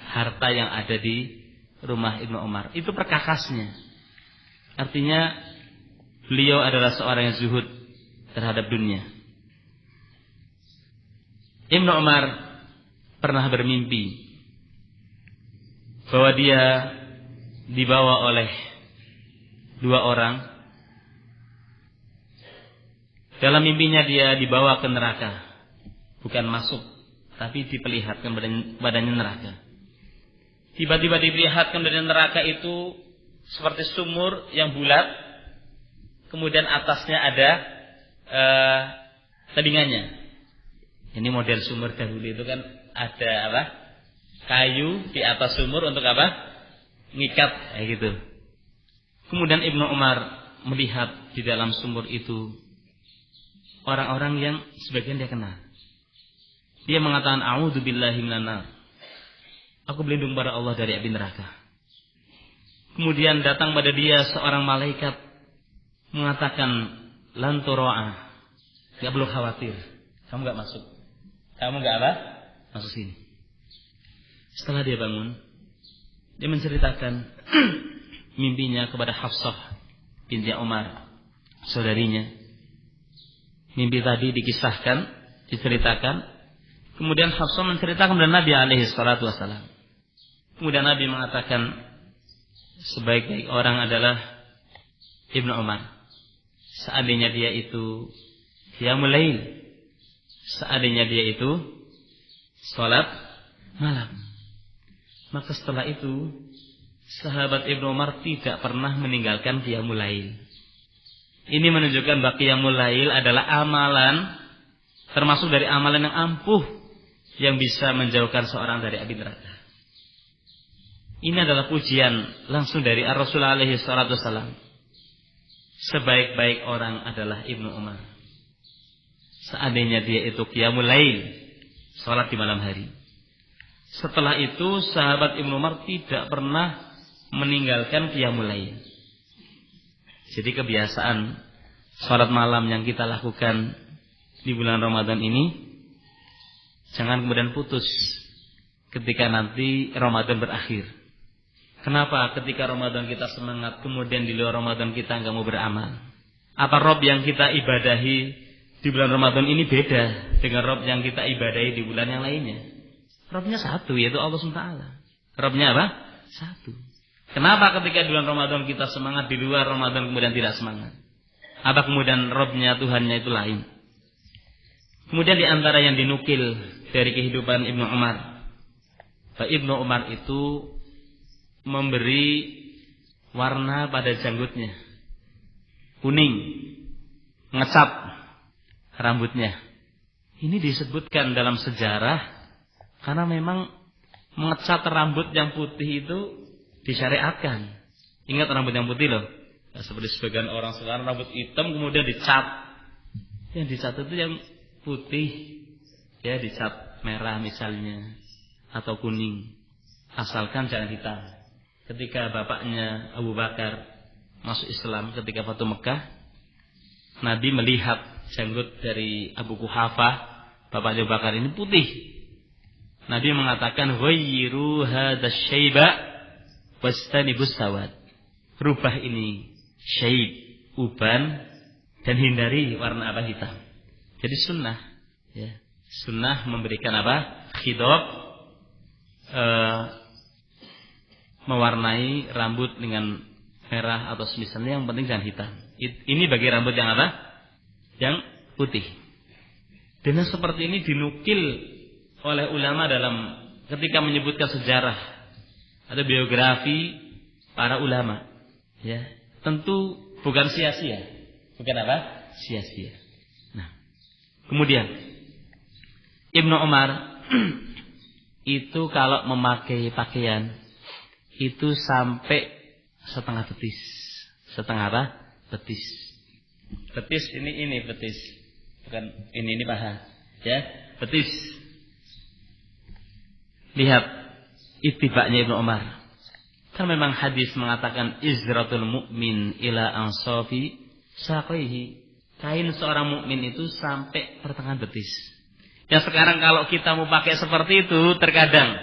harta yang ada di rumah Ibnu Umar. Itu perkakasnya. Artinya beliau adalah seorang yang zuhud terhadap dunia. Ibnu Umar pernah bermimpi bahwa dia dibawa oleh dua orang. Dalam mimpinya dia dibawa ke neraka. Bukan masuk, tapi diperlihatkan badannya neraka. Tiba-tiba diperlihatkan badannya neraka itu seperti sumur yang bulat. Kemudian atasnya ada tebingannya. Ini model sumur dahulu itu kan ada apa? Kayu di atas sumur untuk apa? Ngikat, kayak gitu. Kemudian Ibnu Umar melihat di dalam sumur itu orang-orang yang sebagian dia kenal. Dia mengatakan, "A'udzubillahi minan nar." Aku berlindung pada Allah dari api neraka. Kemudian datang pada dia seorang malaikat mengatakan, "Lan tura'a." Enggak perlu khawatir. Kamu enggak masuk. Kamu enggak apa? Masuk sini. Setelah dia bangun, dia menceritakan mimpinya kepada Hafsah binti Umar, saudarinya. Mimpi tadi dikisahkan, diceritakan. Kemudian Hafsah menceritakan kepada Nabi alaihi salatu wasallam. Kemudian Nabi mengatakan sebaik-baik orang adalah Ibnu Umar. Seandainya dia itu qiyamul lail, seandainya dia itu salat malam. Maka setelah itu sahabat Ibnu Umar tidak pernah meninggalkan qiyamul lail. Ini menunjukkan bahwa qiyamul lail adalah amalan termasuk dari amalan yang ampuh yang bisa menjauhkan seorang dari api neraka. Ini adalah pujian langsung dari Rasulullah alaihi salatu wasallam. Sebaik-baik orang adalah Ibnu Umar. Seandainya dia itu qiyamul lail, salat di malam hari. Setelah itu sahabat Ibnu Umar tidak pernah meninggalkan qiyamul lail. Jadi kebiasaan salat malam yang kita lakukan di bulan Ramadan ini jangan kemudian putus ketika nanti Ramadan berakhir. Kenapa ketika Ramadan kita semangat, kemudian di luar Ramadan kita enggak mau beramal? Apa Rob yang kita ibadahi di bulan Ramadan ini beda dengan Rob yang kita ibadahi di bulan yang lainnya? Robnya satu, yaitu Allah SWT. Robnya apa? Satu. Kenapa ketika di bulan Ramadan kita semangat, di luar Ramadan kemudian tidak semangat? Apa kemudian Robnya, Tuhannya itu lain? Kemudian di antara yang dinukil dari kehidupan Ibnu Umar, Ibnu Umar itu memberi warna pada janggutnya, kuning, ngecap rambutnya. Ini disebutkan dalam sejarah karena memang mengecat rambut yang putih itu disyariatkan. Ingat rambut yang putih loh. Nah, seperti sebagian orang sekarang rambut hitam kemudian dicat. Yang dicat itu yang putih, ya dicat merah misalnya atau kuning, asalkan jangan hitam. Ketika bapaknya Abu Bakar masuk Islam ketika Fatu Mekah, Nabi melihat janggut dari Abu Quhafah, bapak Abu Bakar ini putih. Nabi mengatakan, "Ghayyiru hadzal syaiba wastanibus sawad." Rubah ini syaib, uban, dan hindari warna apa? Hitam. Jadi sunnah, ya. Sunnah memberikan apa? Khidab, mewarnai rambut dengan merah atau semisalnya, yang penting jangan hitam. Ini bagi rambut yang apa? Yang putih. Dan seperti ini dinukil oleh ulama dalam ketika menyebutkan sejarah atau biografi para ulama. Ya, tentu bukan sia-sia. Bukan apa? Sia-sia. Nah, kemudian Ibnu Umar itu kalau memakai pakaian itu sampai setengah betis. Setengah apa? Betis. Betis ini betis. Bukan ini paha. Ya, betis. Lihat ittiba'nya Ibnu Umar. Kan memang hadis mengatakan izratul mu'min ila ansafi saqaihi. Kain seorang mukmin itu sampai pertengahan betis. Ya sekarang kalau kita mau pakai seperti itu, terkadang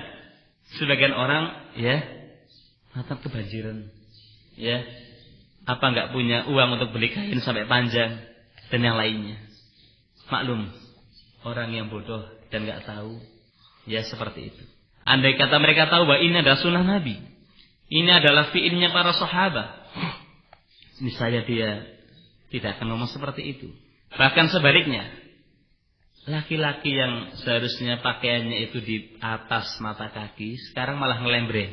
sebagian orang ya mata kebanjiran. Ya. Apa enggak punya uang untuk beli kain sampai panjang dan yang lainnya. Maklum, orang yang bodoh dan enggak tahu ya seperti itu. Andai kata mereka tahu bahwa ini adalah sunnah Nabi, ini adalah fi'ilnya para sahabat, niscaya dia tidak akan ngomong seperti itu. Bahkan sebaliknya, laki-laki yang seharusnya pakaiannya itu di atas mata kaki, sekarang malah ngelembreng.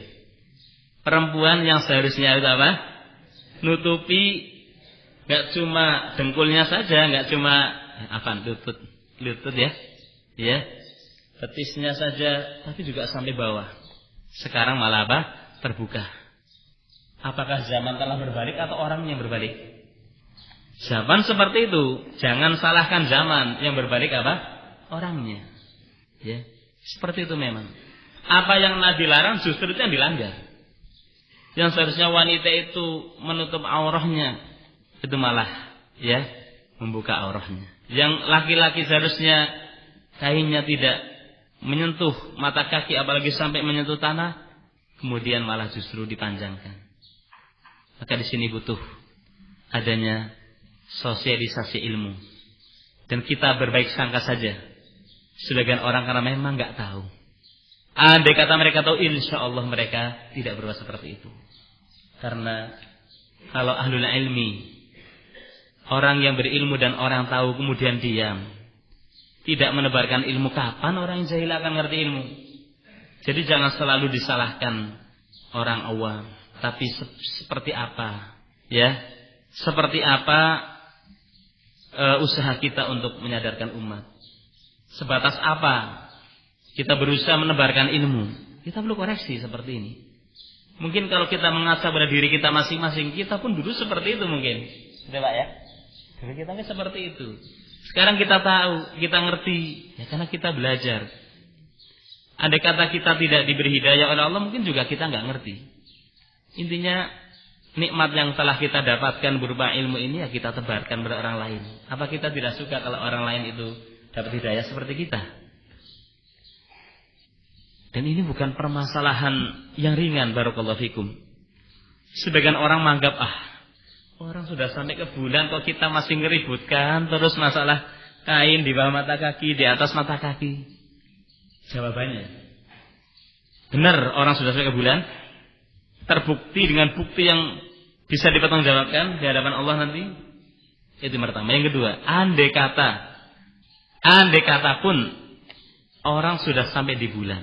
Perempuan yang seharusnya itu apa? Nutupi nggak cuma dengkulnya saja, nggak cuma lutut ya, betisnya saja, tapi juga sampai bawah. Sekarang malah apa? Terbuka. Apakah zaman telah berbalik atau orangnya yang berbalik? Zaman seperti itu, jangan salahkan zaman, yang berbalik apa? Orangnya. Ya, seperti itu memang. Apa yang Nabi larang justru itu yang dilanggar. Yang seharusnya wanita itu menutup aurahnya, itu malah ya membuka aurahnya. Yang laki-laki seharusnya kainnya tidak menyentuh mata kaki, apalagi sampai menyentuh tanah, kemudian malah justru dipanjangkan. Maka di sini butuh adanya sosialisasi ilmu, dan kita berbaik sangka saja sebagian orang karena memang nggak tahu. Andai kata mereka tahu, insya Allah mereka tidak berbuat seperti itu. Karena kalau ahlul ilmi, orang yang berilmu dan orang tahu kemudian diam, tidak menebarkan ilmu, kapan orang yang jahil akan ngerti ilmu? Jadi jangan selalu disalahkan orang awam, tapi seperti apa, ya? Seperti apa usaha kita untuk menyadarkan umat? Sebatas apa kita berusaha menebarkan ilmu? Kita perlu koreksi seperti ini. Mungkin kalau kita mengaca pada diri kita masing-masing, kita pun dulu seperti itu mungkin. Betul Pak ya? Dulu kita kan seperti itu. Sekarang kita tahu, kita ngerti, ya karena kita belajar. Andai kata kita tidak diberi hidayah oleh Allah, mungkin juga kita nggak ngerti. Intinya nikmat yang telah kita dapatkan berupa ilmu ini ya kita tebarkan pada orang lain. Apa kita tidak suka kalau orang lain itu dapat hidayah seperti kita? Dan ini bukan permasalahan yang ringan, barakallahu fikum. Sebagian orang menganggap, orang sudah sampai ke bulan kok kita masih ngeributkan terus masalah kain di bawah mata kaki, di atas mata kaki. Jawabannya, benar orang sudah sampai ke bulan, terbukti dengan bukti yang bisa dipertanggungjawabkan di hadapan Allah nanti. Itu pertama. Yang kedua, andai kata pun orang sudah sampai di bulan,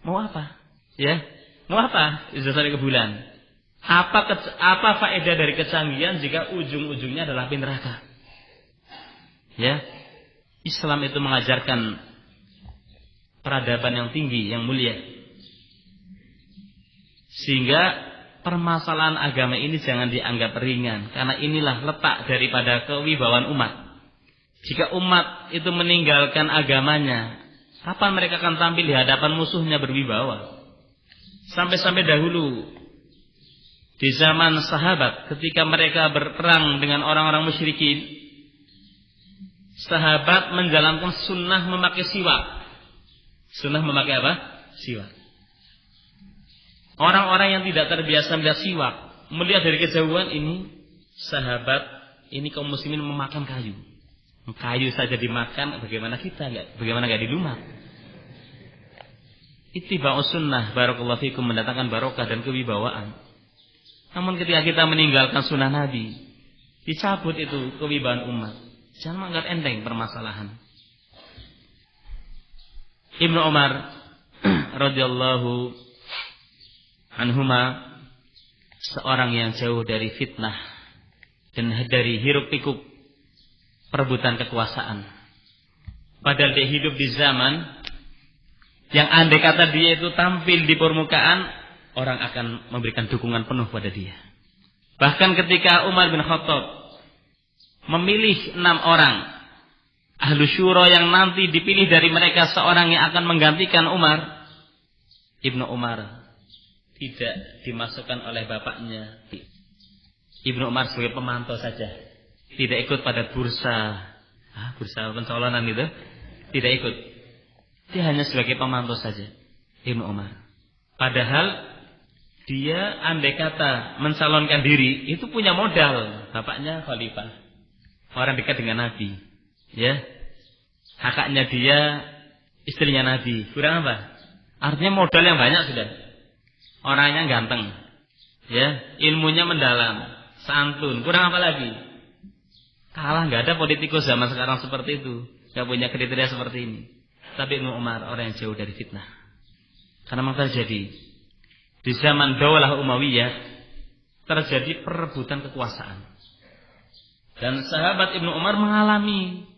mau apa? Ya, mau apa? Sudah sampai ke bulan. Apa faedah dari kecanggihan jika ujung-ujungnya adalah api neraka? Ya, Islam itu mengajarkan peradaban yang tinggi, yang mulia. Sehingga permasalahan agama ini jangan dianggap ringan, karena inilah letak daripada kewibawaan umat. Jika umat itu meninggalkan agamanya, kapan mereka akan tampil di hadapan musuhnya berwibawa? Sampai-sampai dahulu di di zaman sahabat ketika mereka berperang dengan orang-orang musyrikin, sahabat menjalankan sunnah memakai siwak. Sunnah memakai apa? Siwak. Orang-orang yang tidak terbiasa melihat siwak, melihat dari kejauhan, ini sahabat, ini kaum muslimin memakan kayu. Kayu saja dimakan, bagaimana kita enggak? Bagaimana enggak dilumat? Ittiba'us sunnah barakallahu fikum mendatangkan barokah dan kewibawaan. Namun ketika kita meninggalkan sunnah Nabi, dicabut itu kewibawaan umat. Jangan menganggap enteng permasalahan. Ibnu Umar radhiyallahu anhuma, seorang yang jauh dari fitnah dan dari hiruk pikuk perebutan kekuasaan. Padahal dia hidup di zaman yang andai kata dia itu tampil di permukaan, orang akan memberikan dukungan penuh pada dia. Bahkan ketika Umar bin Khattab memilih 6 orang ahlu syura yang nanti dipilih dari mereka seorang yang akan menggantikan Umar, Ibnu Umar tidak dimasukkan oleh bapaknya. Ibnu Umar sebagai pemantau saja, tidak ikut pada bursa pencalonan itu, tidak ikut. Dia hanya sebagai pemantau saja, Ibnu Umar. Padahal dia andai kata mencalonkan diri, itu punya modal. Bapaknya khalifah, orang dekat dengan Nabi, ya. Kakaknya dia istrinya Nabi. Kurang apa? Artinya modal yang banyak sudah. Orangnya ganteng, ya. Ilmunya mendalam, santun. Kurang apa lagi? Kalah, nggak ada politikus zaman sekarang seperti itu, nggak punya kriteria seperti ini. Tapi Ibnu Umar orang yang jauh dari fitnah. Karena memang terjadi di zaman Daulah Umayyah terjadi perebutan kekuasaan. Dan sahabat Ibnu Umar mengalami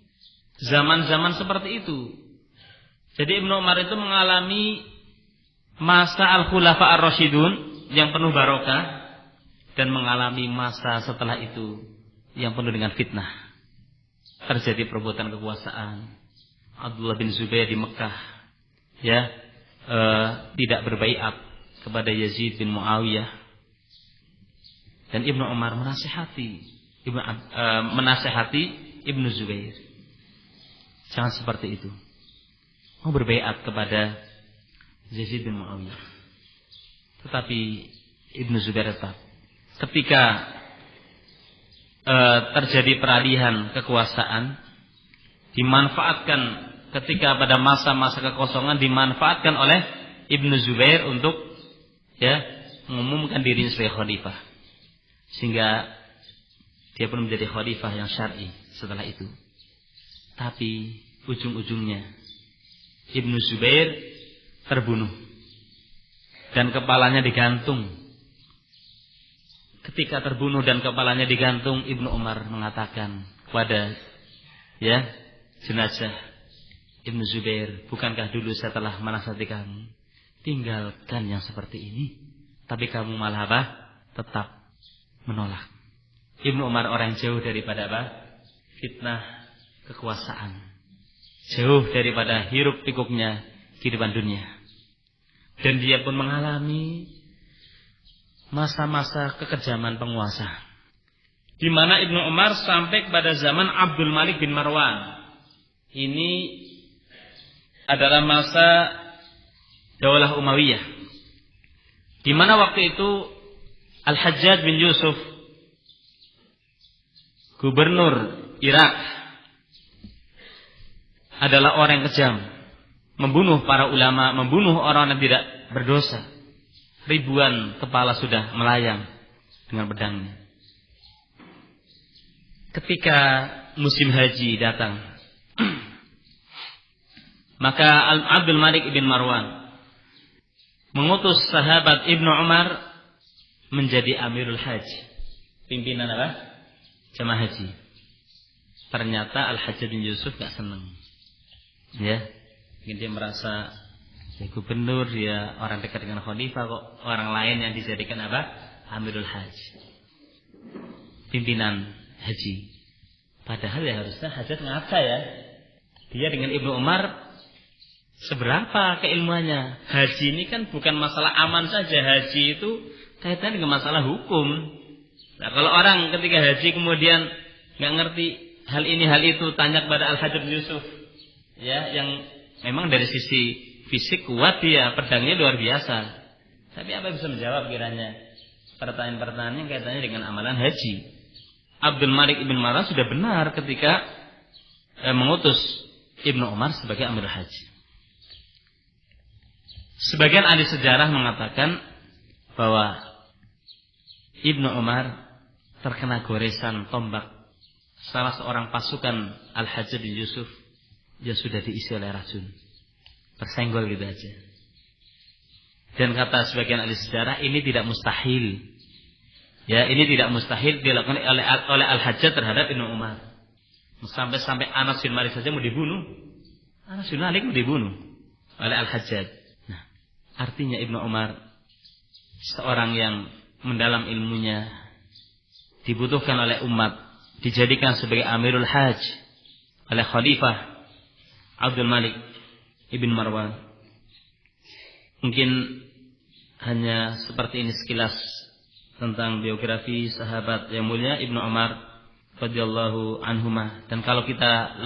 zaman-zaman seperti itu. Jadi Ibnu Umar itu mengalami masa Al-Khulafa Ar-Rasyidun yang penuh barokah, dan mengalami masa setelah itu yang penuh dengan fitnah. Terjadi perebutan kekuasaan. Abdullah bin Zubair di Mekah, ya, tidak berbaiat kepada Yazid bin Muawiyah, dan Ibnu Umar menasihati Ibnu Zubair, jangan seperti itu, mau berbaiat kepada Yazid bin Muawiyah. Tetapi Ibnu Zubair tetap, ketika terjadi peralihan kekuasaan, dimanfaatkan ketika pada masa-masa kekosongan, dimanfaatkan oleh Ibnu Zubair untuk, ya, mengumumkan dirinya sebagai khalifah, sehingga dia pun menjadi khalifah yang syar'i setelah itu. Tapi ujung-ujungnya Ibnu Zubair terbunuh dan kepalanya digantung. Ketika terbunuh dan kepalanya digantung, Ibnu Umar mengatakan kepada, ya, jenazah Ibnu Zubair, bukankah dulu saya telah menasihati kamu, tinggalkan yang seperti ini, tapi kamu malah apa? Tetap menolak. Ibnu Umar orang jauh daripada apa? Fitnah kekuasaan, jauh daripada hiruk pikuknya kehidupan dunia. Dan dia pun mengalami masa-masa kekejaman penguasa, di mana Ibnu Umar sampai pada zaman Abdul Malik bin Marwan. Ini adalah masa Daulah Umayyah, di mana waktu itu Al-Hajjaj bin Yusuf, gubernur Irak, adalah orang yang kejam, membunuh para ulama, membunuh orang yang tidak berdosa. Ribuan kepala sudah melayang dengan pedangnya. Ketika musim haji datang, maka Abdul Malik bin Marwan mengutus sahabat Ibnu Umar menjadi Amirul Haji, pimpinan apa? Jamaah haji. Ternyata Al-Hajjaj bin Yusuf gak senang, ya, dia merasa, ya, gubernur, ya, orang dekat dengan khalifah, kok orang lain yang dijadikan apa? Amirul Haji, pimpinan haji. Padahal ya harusnya Hajjaj ngaca, ya, dia dengan Ibnu Umar seberapa keilmuannya. Haji ini kan bukan masalah aman saja, haji itu kaitannya dengan masalah hukum. Nah, kalau orang ketika haji kemudian nggak ngerti hal ini hal itu, tanya kepada Al-Hajjaj bin Yusuf, ya, yang memang dari sisi fisik kuat dia, pedangnya luar biasa. Tapi apa bisa menjawab kiranya pertanyaan-pertanyaan yang kaitannya dengan amalan haji? Abdul Malik ibn Marwan sudah benar ketika mengutus Ibnu Umar sebagai Amirul Haji. Sebagian ahli sejarah mengatakan bahwa Ibnu Umar terkena goresan tombak salah seorang pasukan Al-Hajjaj bin Yusuf. Dia sudah diisi oleh racun, tersenggol gitu aja. Dan kata sebagian ahli sejarah, ini tidak mustahil. Ya, ini tidak mustahil dilakukan oleh Al-Hajjaj terhadap Ibnu Umar. Sampai Anas bin Malik saja mau dibunuh. Anas bin Malik mau dibunuh oleh Al-Hajjaj. Nah, artinya Ibnu Umar seorang yang mendalam ilmunya, dibutuhkan oleh umat, dijadikan sebagai Amirul Hajj oleh Khalifah Abdul Malik ibn Marwan. Mungkin hanya seperti ini sekilas tentang biografi sahabat yang mulia Ibnu Umar radhiyallahu anhuma. Dan kalau kita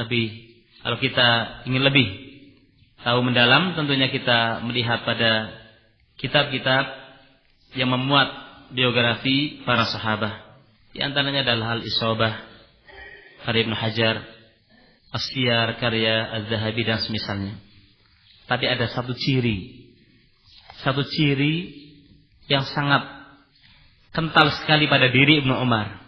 ingin lebih tahu mendalam, tentunya kita melihat pada kitab-kitab yang memuat biografi para sahabat. Di antaranya adalah Al-Isabah karya Ibnu Hajar, As-Siyar karya Az-Zahabi dan semisalnya. Tapi ada satu ciri yang sangat kental sekali pada diri Ibnu Umar,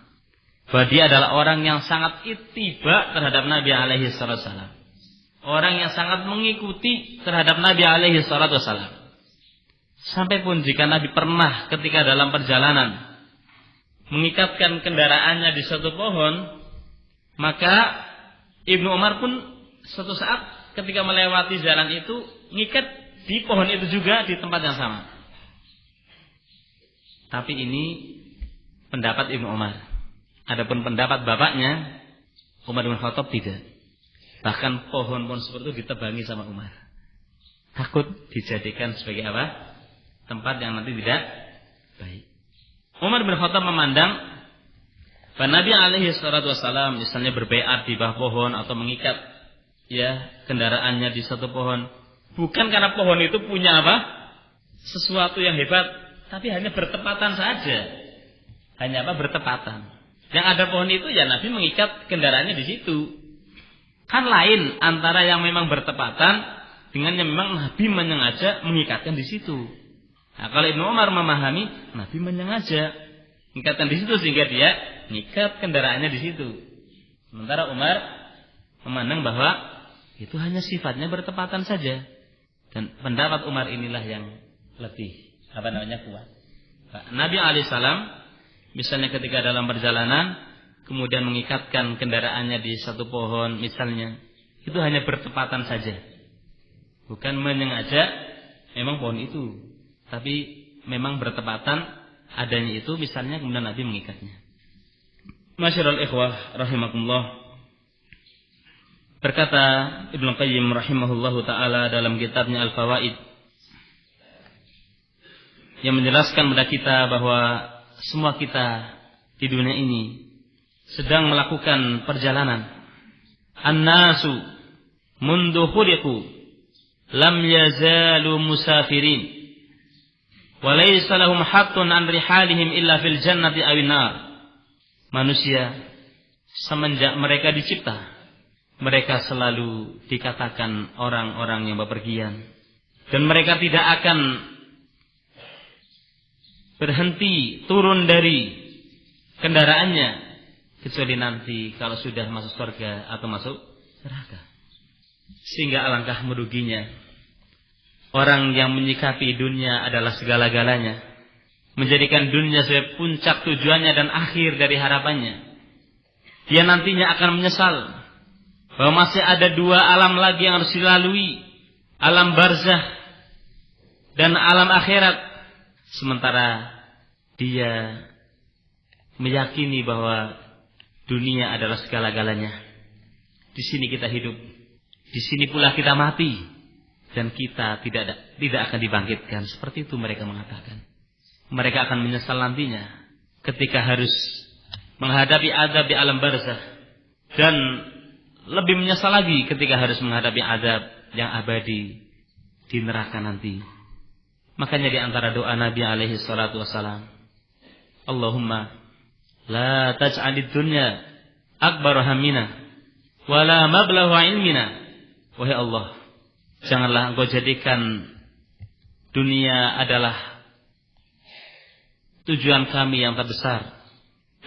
bahwa dia adalah orang yang sangat ittiba terhadap Nabi alaihi salatu wasallam. Orang yang sangat mengikuti terhadap Nabi alaihi salatu wasallam. Sampai pun jika Nabi pernah ketika dalam perjalanan mengikatkan kendaraannya di suatu pohon, maka Ibnu Umar pun suatu saat ketika melewati jalan itu ngikat di pohon itu juga di tempat yang sama. Tapi ini pendapat Ibnu Umar. Adapun pendapat bapaknya Umar bin Khattab tidak. Bahkan pohon-pohon seperti itu ditebangi sama Umar. Takut dijadikan sebagai apa? Tempat yang nanti tidak baik. Umar bin Khattab memandang Nabi alaihi salatu wasallam misalnya berbaiat di bawah pohon atau mengikat ya kendaraannya di satu pohon, bukan karena pohon itu punya apa? Sesuatu yang hebat, tapi hanya bertepatan saja. Hanya apa? Bertepatan. Yang ada pohon itu ya Nabi mengikat kendaraannya di situ. Kan lain antara yang memang bertepatan dengan yang memang Nabi menyengaja mengikatkan di situ. Nah, kalau Ibnu Umar memahami Nabi menyengaja mengikatkan di situ sehingga dia mengikat kendaraannya di situ. Sementara Umar memandang bahwa itu hanya sifatnya bertepatan saja. Dan pendapat Umar inilah yang lebih kuat. Nabi alaihissalam misalnya ketika dalam perjalanan kemudian mengikatkan kendaraannya di satu pohon misalnya, itu hanya bertepatan saja, bukan menyengaja memang pohon itu, tapi memang bertepatan adanya itu misalnya kemudian Nabi mengikatnya. Masyarul ikhwah rahimakumullah, berkata Ibnu Qayyim rahimahullahu taala dalam kitabnya Al-Fawaid yang menjelaskan kepada kita bahwa semua kita di dunia ini sedang melakukan perjalanan. An-nasu mundu khuliqu lam yazalu musafirin wa laysa lahum haqqun an rihalihim illa fil jannati awin nar. Manusia semenjak mereka dicipta, mereka selalu dikatakan orang-orang yang bepergian, dan mereka tidak akan berhenti turun dari kendaraannya kecuali nanti kalau sudah masuk surga atau masuk neraka. Sehingga alangkah meruginya orang yang menyikapi dunia adalah segala-galanya, menjadikan dunia sebagai puncak tujuannya dan akhir dari harapannya. Dia nantinya akan menyesal bahwa masih ada dua alam lagi yang harus dilalui, alam barzakh dan alam akhirat. Sementara dia meyakini bahwa dunia adalah segala-galanya. Di sini kita hidup, di sini pula kita mati, dan kita tidak akan dibangkitkan. Seperti itu mereka mengatakan. mereka akan menyesal nantinya ketika harus menghadapi azab di alam barzakh, dan lebih menyesal lagi ketika harus menghadapi azab yang abadi di neraka nanti. Makanya di antara doa Nabi alaihi salatu wasalam, Allahumma la taj'alid dunya akbar hammina wa la mablagha ilmina. Wahai Allah, janganlah Engkau jadikan dunia adalah tujuan kami yang terbesar,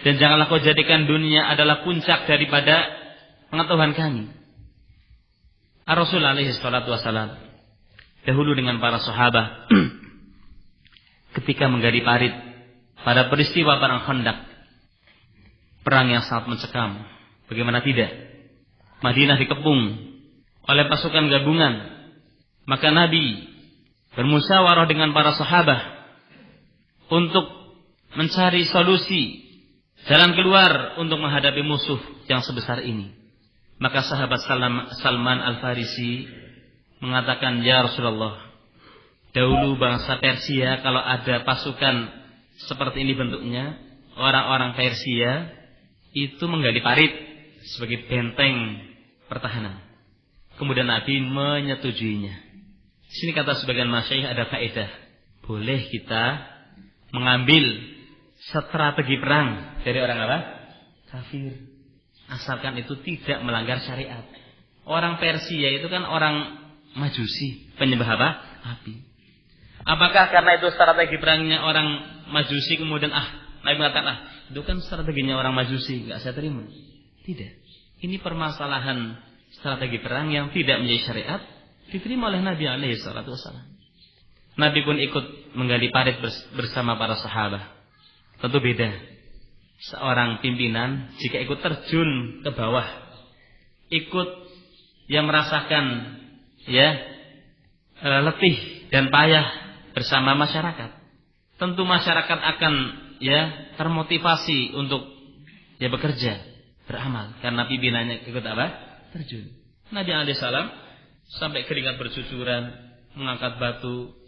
dan janganlah Kau jadikan dunia adalah puncak daripada pengetahuan kami. Ar-Rasul alaihi salatu wasalam dahulu dengan para sahabat ketika menggali parit pada peristiwa perang Khandaq, perang yang sangat mencekam. Bagaimana tidak? Madinah dikepung oleh pasukan gabungan. Maka Nabi bermusyawarah dengan para sahabat untuk mencari solusi, jalan keluar untuk menghadapi musuh yang sebesar ini. Maka sahabat Salman Al-Farisi mengatakan, ya Rasulullah, dahulu bangsa Persia kalau ada pasukan seperti ini bentuknya, orang-orang Persia itu menggali parit sebagai benteng pertahanan. Kemudian Nabi menyetujuinya. Di sini kata sebagian masyayikh ada faedah. Boleh kita mengambil strategi perang dari orang apa? Kafir. Asalkan itu tidak melanggar syariat. Orang Persia itu kan orang Majusi, penyembah apa? Api. Apakah karena itu strategi perangnya orang Majusi kemudian Nabi mengatakan itu kan strateginya orang Majusi, enggak saya terima. Tidak. Ini permasalahan strategi perang yang tidak menjadi syariat diterima oleh Nabi alaihi salatu wasallam. Nabi pun ikut menggali parit bersama para sahabat. Tentu beda seorang pimpinan jika ikut terjun ke bawah, ikut yang merasakan letih dan payah bersama masyarakat. Tentu masyarakat akan termotivasi untuk bekerja, beramal karena pimpinannya ikut apa? Terjun. Nabi alaihi salam sampai keringat bercucuran, mengangkat batu,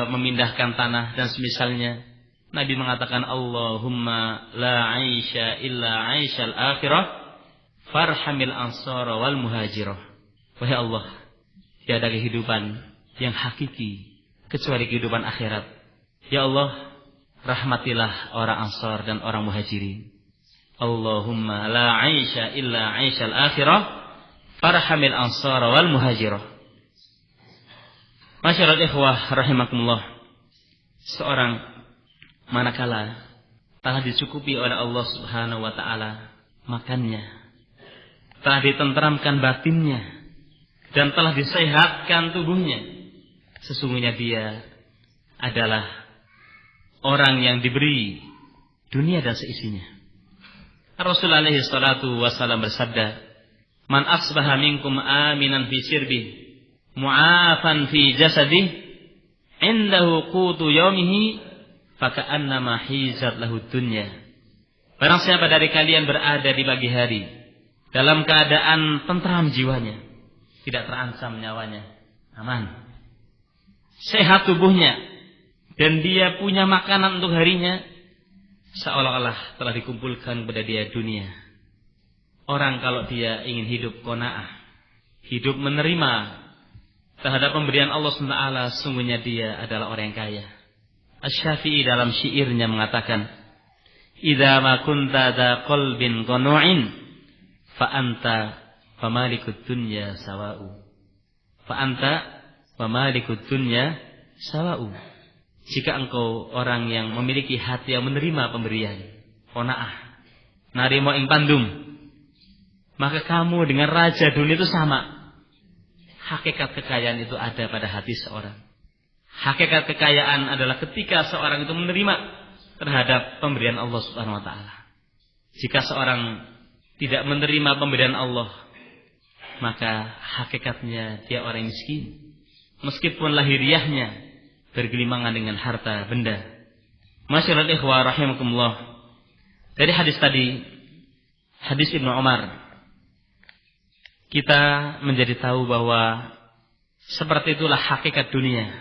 memindahkan tanah dan semisalnya. Nabi mengatakan, Allahumma la aisha illa aishal akhirah farhamil ansara wal muhajirah. Wahai Allah, tiada kehidupan yang hakiki kecuali kehidupan akhirat. Ya Allah, rahmatilah orang Ansar dan orang Muhajirin. Allahumma la aisha illa aishal akhirah farhamil ansara wal muhajirah. Masyaallah ikhwah rahimakumullah. Seorang manakala telah dicukupi oleh Allah Subhanahu wa taala makannya, telah ditentramkan batinnya, dan telah disehatkan tubuhnya, sesungguhnya dia adalah orang yang diberi dunia dan seisinya. Rasulullah sallallahu wasallam bersabda, "Man asbaha minkum aminan fi sirbi, mu'afan fi jasadih, indahu qutu yaumihi, faka'annama hizat lahu dunya." Barang siapa dari kalian berada di pagi hari dalam keadaan tentram jiwanya, tidak terancam nyawanya, aman, sehat tubuhnya, dan dia punya makanan untuk harinya, seolah-olah telah dikumpulkan kepada dia dunia. Orang kalau dia ingin hidup qanaah, hidup menerima terhadap pemberian Allah SWT, sungguhnya dia adalah orang yang kaya. Asy-Syafi'i dalam syairnya mengatakan, "Idza ma kunta dza qalbin qanu'in fa anta famalikud dunya sawa'u." Fa anta famalikud dunya sawa'u. Jika engkau orang yang memiliki hati yang menerima pemberian, qanaah, narimo ing pandum, maka kamu dengan raja dunia itu sama. Hakikat kekayaan itu ada pada hati seorang. Hakikat kekayaan adalah ketika seorang itu menerima terhadap pemberian Allah Subhanahu wa taala. Jika seorang tidak menerima pemberian Allah, maka hakikatnya dia orang miskin. Meskipun lahiriahnya bergelimangan dengan harta benda. Masyaallah ikhwah rahimakumullah. Dari hadis tadi, hadis Ibnu Umar, kita menjadi tahu bahwa seperti itulah hakikat dunia.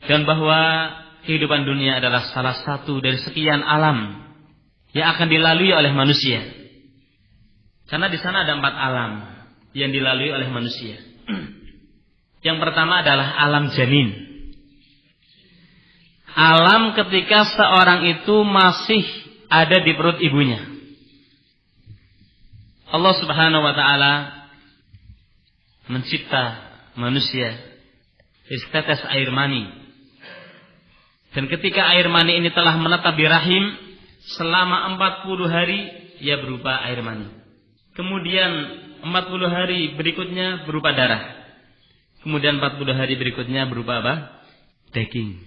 Dan bahwa kehidupan dunia adalah salah satu dari sekian alam yang akan dilalui oleh manusia. Karena di sana ada 4 alam yang dilalui oleh manusia. Yang pertama adalah alam janin. Alam ketika seorang itu masih ada di perut ibunya. Allah Subhanahu wa taala mencipta manusia dari setetes air mani. Dan ketika air mani ini telah menetap di rahim selama 40 hari, ia berupa air mani. Kemudian 40 hari berikutnya berupa darah. Kemudian 40 hari berikutnya berupa apa? Daging.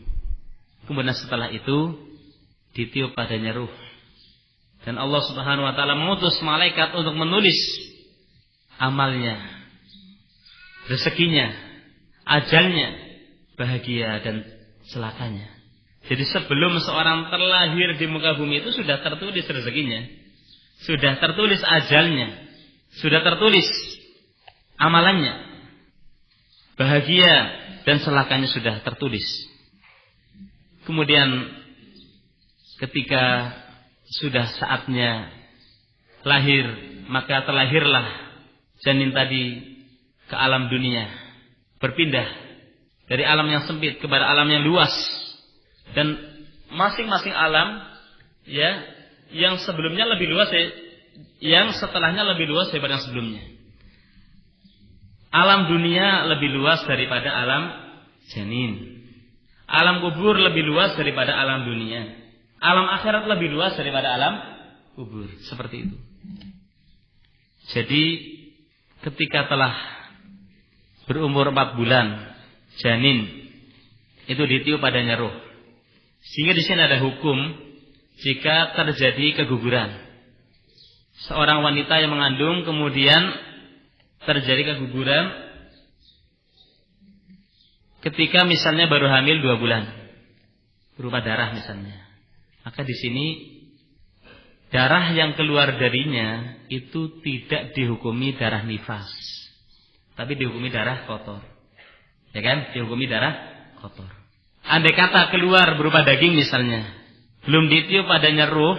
Kemudian setelah itu ditiup padanya ruh. Dan Allah Subhanahu wa taala mengutus malaikat untuk menulis amalnya, rezekinya, ajalnya, bahagia dan celakanya. Jadi sebelum seorang terlahir di muka bumi itu sudah tertulis rezekinya, sudah tertulis ajalnya, sudah tertulis amalannya, bahagia dan celakanya sudah tertulis. Kemudian ketika sudah saatnya lahir, maka terlahirlah janin tadi ke alam dunia, berpindah dari alam yang sempit kepada alam yang luas. Dan masing-masing alam ya, yang sebelumnya lebih luas, yang setelahnya lebih luas daripada yang sebelumnya. Alam dunia lebih luas daripada alam janin. Alam kubur lebih luas daripada alam dunia. Alam akhirat lebih luas daripada alam kubur. Seperti itu. Jadi ketika telah berumur 4 bulan, janin itu ditiup padanya ruh. Sehingga di sini ada hukum jika terjadi keguguran. Seorang wanita yang mengandung kemudian terjadi keguguran ketika misalnya baru hamil 2 bulan, berupa darah misalnya. Maka di sini darah yang keluar darinya itu tidak dihukumi darah nifas, tapi dihukumi darah kotor. Ya kan? Dihukumi darah kotor. Andai kata keluar berupa daging misalnya, belum ditiup padanya ruh,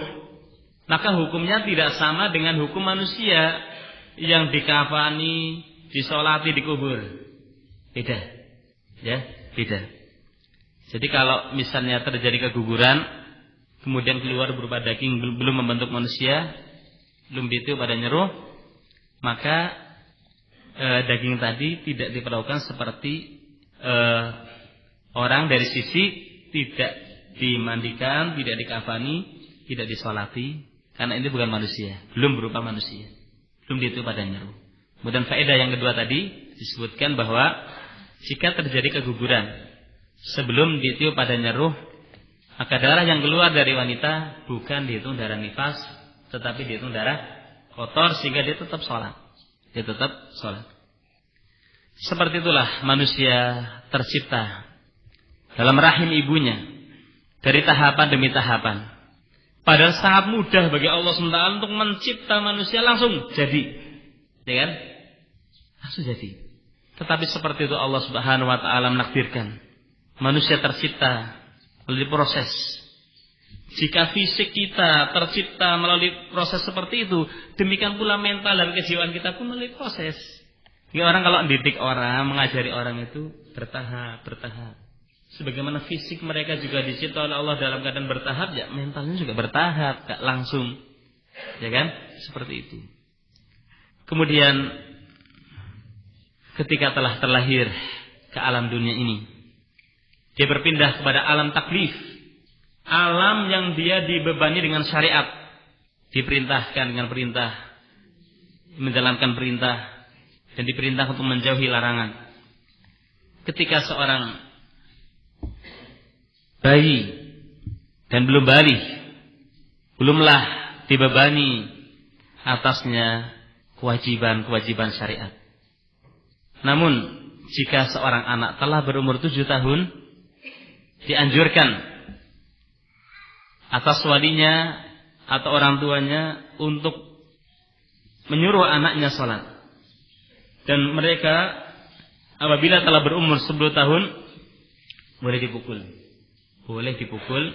maka hukumnya tidak sama dengan hukum manusia yang dikafani, disolati, dikubur. Beda. Ya, beda. Jadi kalau misalnya terjadi keguguran, kemudian keluar berupa daging, belum membentuk manusia, belum ditiup padanya ruh, maka daging tadi tidak diperlakukan seperti orang dari sisi tidak dimandikan, tidak dikafani, tidak disolati, karena ini bukan manusia, belum berupa manusia, belum ditiup padanya ruh. Kemudian faedah yang kedua tadi disebutkan bahwa jika terjadi keguguran sebelum ditiup padanya ruh, maka darah yang keluar dari wanita bukan dihitung darah nifas, tetapi dihitung darah kotor, sehingga dia tetap sholat. Dia tetap sholat. Seperti itulah manusia tercipta dalam rahim ibunya, dari tahapan demi tahapan. Padahal sangat mudah bagi Allah SWT untuk mencipta manusia langsung jadi, ya kan? Langsung jadi. Tetapi seperti itu Allah Subhanahu wa taala menakdirkan manusia tercipta melalui proses. Jika fisik kita tercipta melalui proses seperti itu, demikian pula mental dan kejiwaan kita pun melalui proses. Jadi orang kalau mendidik orang, mengajari orang itu bertahap. Sebagaimana fisik mereka juga dicipta oleh Allah dalam keadaan bertahap, ya mentalnya juga bertahap, gak langsung. Ya kan? Seperti itu. Kemudian ketika telah terlahir ke alam dunia ini, dia berpindah kepada alam taklif, alam yang dia dibebani dengan syariat, diperintahkan dengan perintah, menjalankan perintah, dan diperintah untuk menjauhi larangan. Ketika seorang bayi dan belum balik, belumlah dibebani atasnya kewajiban syariat. Namun jika seorang anak telah berumur 7 tahun, dianjurkan atas walinya atau orang tuanya untuk menyuruh anaknya sholat. Dan mereka apabila telah berumur 10 tahun boleh dipukul. boleh dipukul,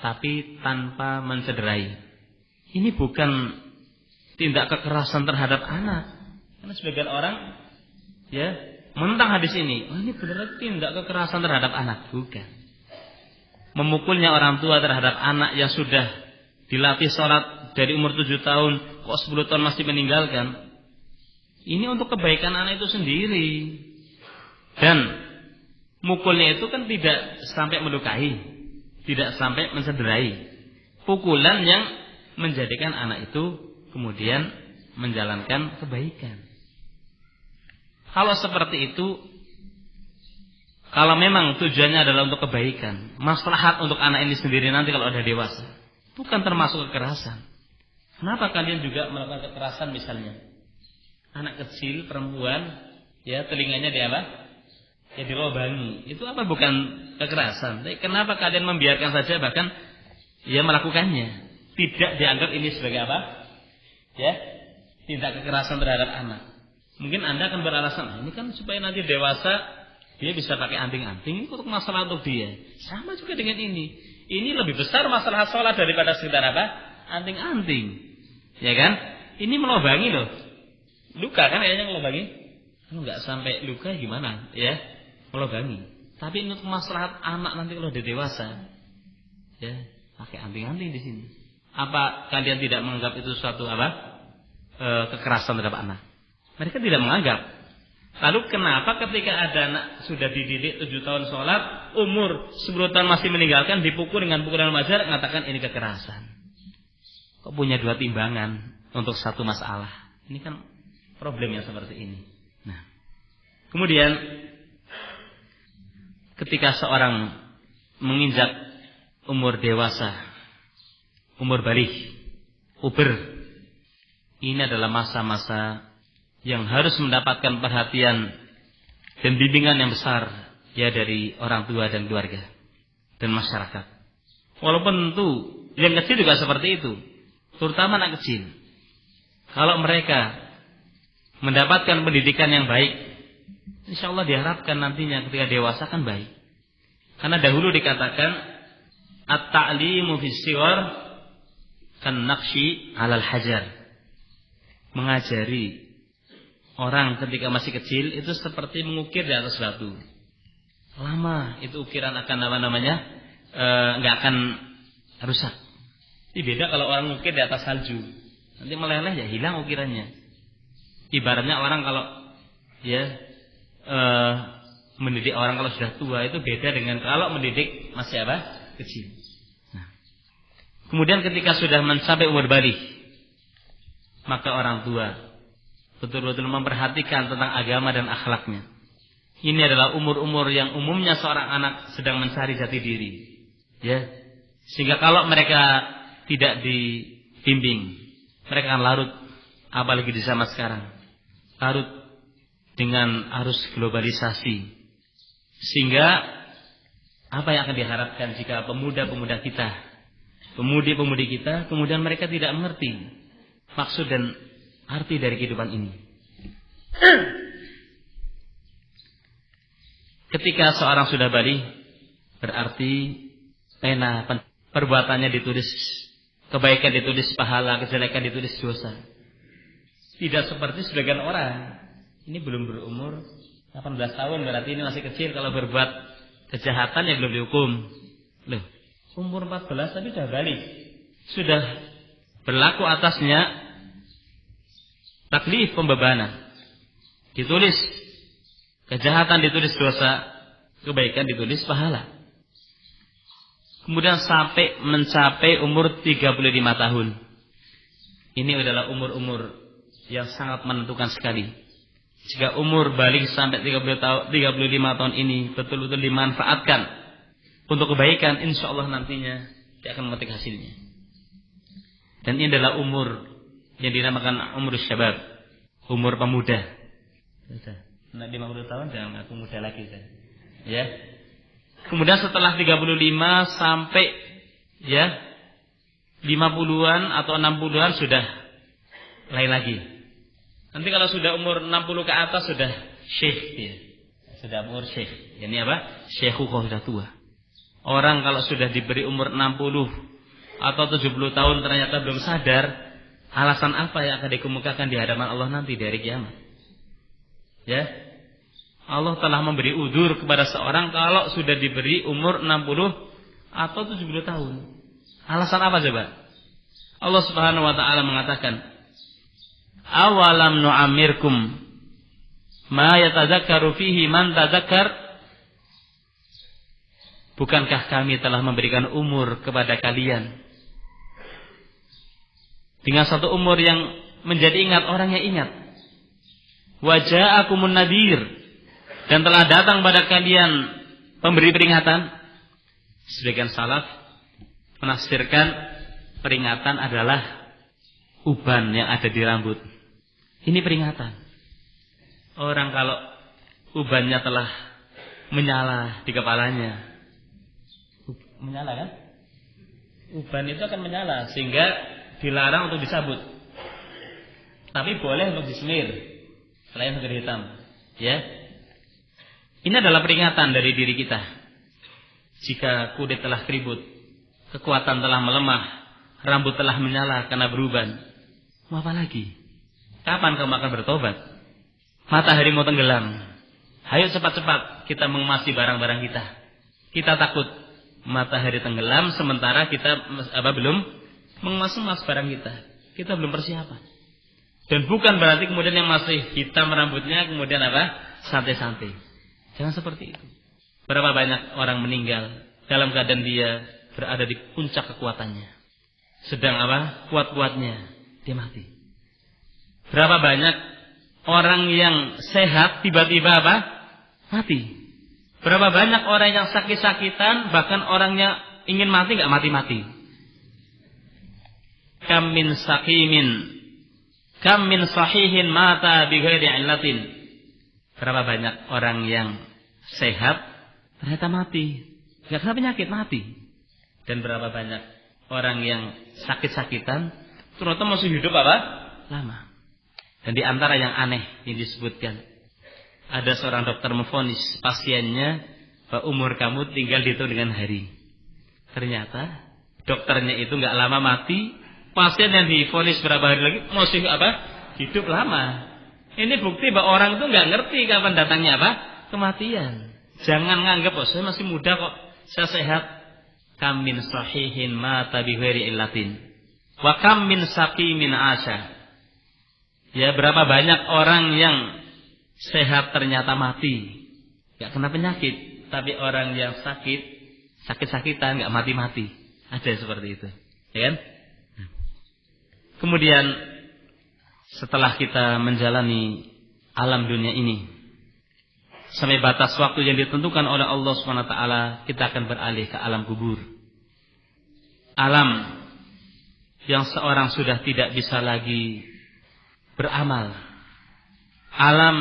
tapi tanpa mencederai. Ini bukan tindak kekerasan terhadap anak. Karena sebagian orang ya menentang hadis ini. Oh, ini benar tindak kekerasan terhadap anak. Bukan. Memukulnya orang tua terhadap anak yang sudah dilatih sholat dari umur 7 tahun, kok 10 tahun masih meninggalkan. Ini untuk kebaikan anak itu sendiri. Dan mukulnya itu kan tidak sampai melukai, tidak sampai mencederai. Pukulan yang menjadikan anak itu kemudian menjalankan kebaikan. Kalau seperti itu, kalau memang tujuannya adalah untuk kebaikan, maslahat untuk anak ini sendiri nanti kalau udah dewasa, bukan termasuk kekerasan. Kenapa kalian juga melakukan kekerasan misalnya? Anak kecil, perempuan, ya telinganya di apa? Ya dilobangi. Itu apa bukan kekerasan? Tapi kenapa kalian membiarkan saja bahkan ya melakukannya? Tidak dianggap ini sebagai apa? Ya, tindak kekerasan terhadap anak. Mungkin Anda akan beralasan, ini kan supaya nanti dewasa dia bisa pakai anting-anting, ini untuk masalah untuk dia. Sama juga dengan ini. Ini lebih besar masalah sholat daripada sekedar apa? Anting-anting. Ya kan? Ini melobangi loh. Luka kan kayaknya melobangi? Kalau nggak sampai luka gimana? Ya, melobangi. Tapi untuk masalah anak nanti kalau dia dewasa, ya pakai anting-anting di sini. Apa kalian tidak menganggap itu suatu apa? Kekerasan terhadap anak? Mereka tidak menganggap. Lalu kenapa ketika ada anak sudah dididik 7 tahun sholat, umur 10 tahun masih meninggalkan, dipukul dengan pukulan wajar, mengatakan ini kekerasan? Kok punya 2 timbangan untuk satu masalah? Ini kan problemnya seperti ini. Nah, kemudian ketika seorang menginjak umur dewasa, umur baligh, puber, ini adalah masa-masa yang harus mendapatkan perhatian dan bimbingan yang besar ya dari orang tua dan keluarga dan masyarakat. Walaupun tentu yang kecil juga seperti itu, terutama anak kecil. Kalau mereka mendapatkan pendidikan yang baik, insya Allah diharapkan nantinya ketika dewasa kan baik. Karena dahulu dikatakan at-ta'limu fis sighar kan naqshi 'alal hajar. Mengajari orang ketika masih kecil itu seperti mengukir di atas batu. Lama itu ukiran akan nggak akan rusak. Ini beda kalau orang mengukir di atas salju. Nanti meleleh ya hilang ukirannya. Ibaratnya orang kalau ya mendidik orang kalau sudah tua itu beda dengan kalau mendidik masih apa? Kecil. Nah, kemudian ketika sudah mencapai umur baligh, maka orang tua betul-betul memperhatikan tentang agama dan akhlaknya. Ini adalah umur-umur yang umumnya seorang anak sedang mencari jati diri. Ya. Sehingga kalau mereka tidak dibimbing, mereka akan larut, apalagi di zaman sekarang. Larut dengan arus globalisasi. Sehingga apa yang akan diharapkan jika pemuda-pemuda kita, pemudi-pemudi kita, kemudian mereka tidak mengerti maksud dan arti dari kehidupan ini. Ketika seorang sudah baligh, berarti pena perbuatannya ditulis, kebaikan ditulis pahala, kejelekan ditulis dosa. Tidak seperti sebagian orang, ini belum berumur 18 tahun, berarti ini masih kecil, kalau berbuat kejahatan ya belum dihukum. Loh, umur 14 tapi sudah baligh, sudah berlaku atasnya taklif pembebanan. Ditulis kejahatan, ditulis dosa, kebaikan ditulis pahala. Kemudian sampai mencapai umur 35 tahun. Ini adalah umur-umur yang sangat menentukan sekali. Jika umur baligh sampai 35 tahun ini betul-betul dimanfaatkan untuk kebaikan, insya Allah nantinya dia akan memetik hasilnya. Dan ini adalah umur yang dinamakan umur syabab, umur pemuda. Nah, 50 tahun jangan ngaku muda lagi kan. Ya. Kemudian setelah 35 sampai ya 50-an atau 60-an sudah lain lagi. Nanti kalau sudah umur 60 ke atas sudah syekh ya. Sudah umur syekh. Ini apa? Syekhu kalau sudah tua. Orang kalau sudah diberi umur 60 atau 70 tahun ternyata belum sadar, alasan apa yang akan dikemukakan di hadapan Allah nanti di hari kiamat? Ya. Allah telah memberi udzur kepada seorang kalau sudah diberi umur 60 atau 70 tahun. Alasan apa coba? Allah Subhanahu wa taala mengatakan, "Awalam nu'ammirkum ma yatadzakkaru fihi man tadzakkar?" Bukankah kami telah memberikan umur kepada kalian dengan satu umur yang menjadi ingat orang yang ingat. Wa ja'akumun nadhir, dan telah datang pada kalian pemberi peringatan. Sebagian salaf menafsirkan peringatan adalah uban yang ada di rambut. Ini peringatan. Orang kalau ubannya telah menyala di kepalanya, menyala kan? Uban itu akan menyala sehingga dilarang untuk dicabut. Tapi boleh untuk disemir selain seger hitam. Ya. Ini adalah peringatan dari diri kita. Jika kulit telah keribut, kekuatan telah melemah, rambut telah menyala karena beruban, mau apa lagi? Kapan kamu akan bertobat? Matahari mau tenggelam. Ayo cepat-cepat kita mengemasi barang-barang kita. Kita takut matahari tenggelam sementara kita belum mengemas barang kita. Kita belum persiapan. Dan bukan berarti kemudian yang masih hitam rambutnya kemudian santai-santai. Jangan seperti itu. Berapa banyak orang meninggal dalam keadaan dia berada di puncak kekuatannya. Sedang kuat-kuatnya dia mati. Berapa banyak orang yang sehat tiba-tiba mati. Berapa banyak orang yang sakit-sakitan, bahkan orangnya ingin mati nggak mati-mati. Kam min saqimin, kam min sahihin mata bighairi illatin. Berapa banyak orang yang sehat ternyata mati, nggak kena penyakit mati. Dan berapa banyak orang yang sakit-sakitan ternyata masih hidup lama. Dan di antara yang aneh yang disebutkan, ada seorang dokter memvonis pasiennya bahwa umur kamu tinggal dihitung dengan hari. Ternyata dokternya itu nggak lama mati, pasien yang divonis berapa hari lagi masih hidup lama. Ini bukti bahwa orang itu nggak ngerti kapan datangnya kematian. Jangan nganggap saya masih muda kok, saya sehat. Kam min sahihin mata bi ghairi illatin wa kam min saqimin asha. Ya, berapa banyak orang yang sehat ternyata mati, gak kena penyakit. Tapi orang yang sakit-sakitan gak mati-mati. Ada seperti itu, ya kan? Kemudian setelah kita menjalani alam dunia ini sampai batas waktu yang ditentukan oleh Allah SWT, kita akan beralih ke alam kubur. Alam yang seorang sudah tidak bisa lagi beramal. Alam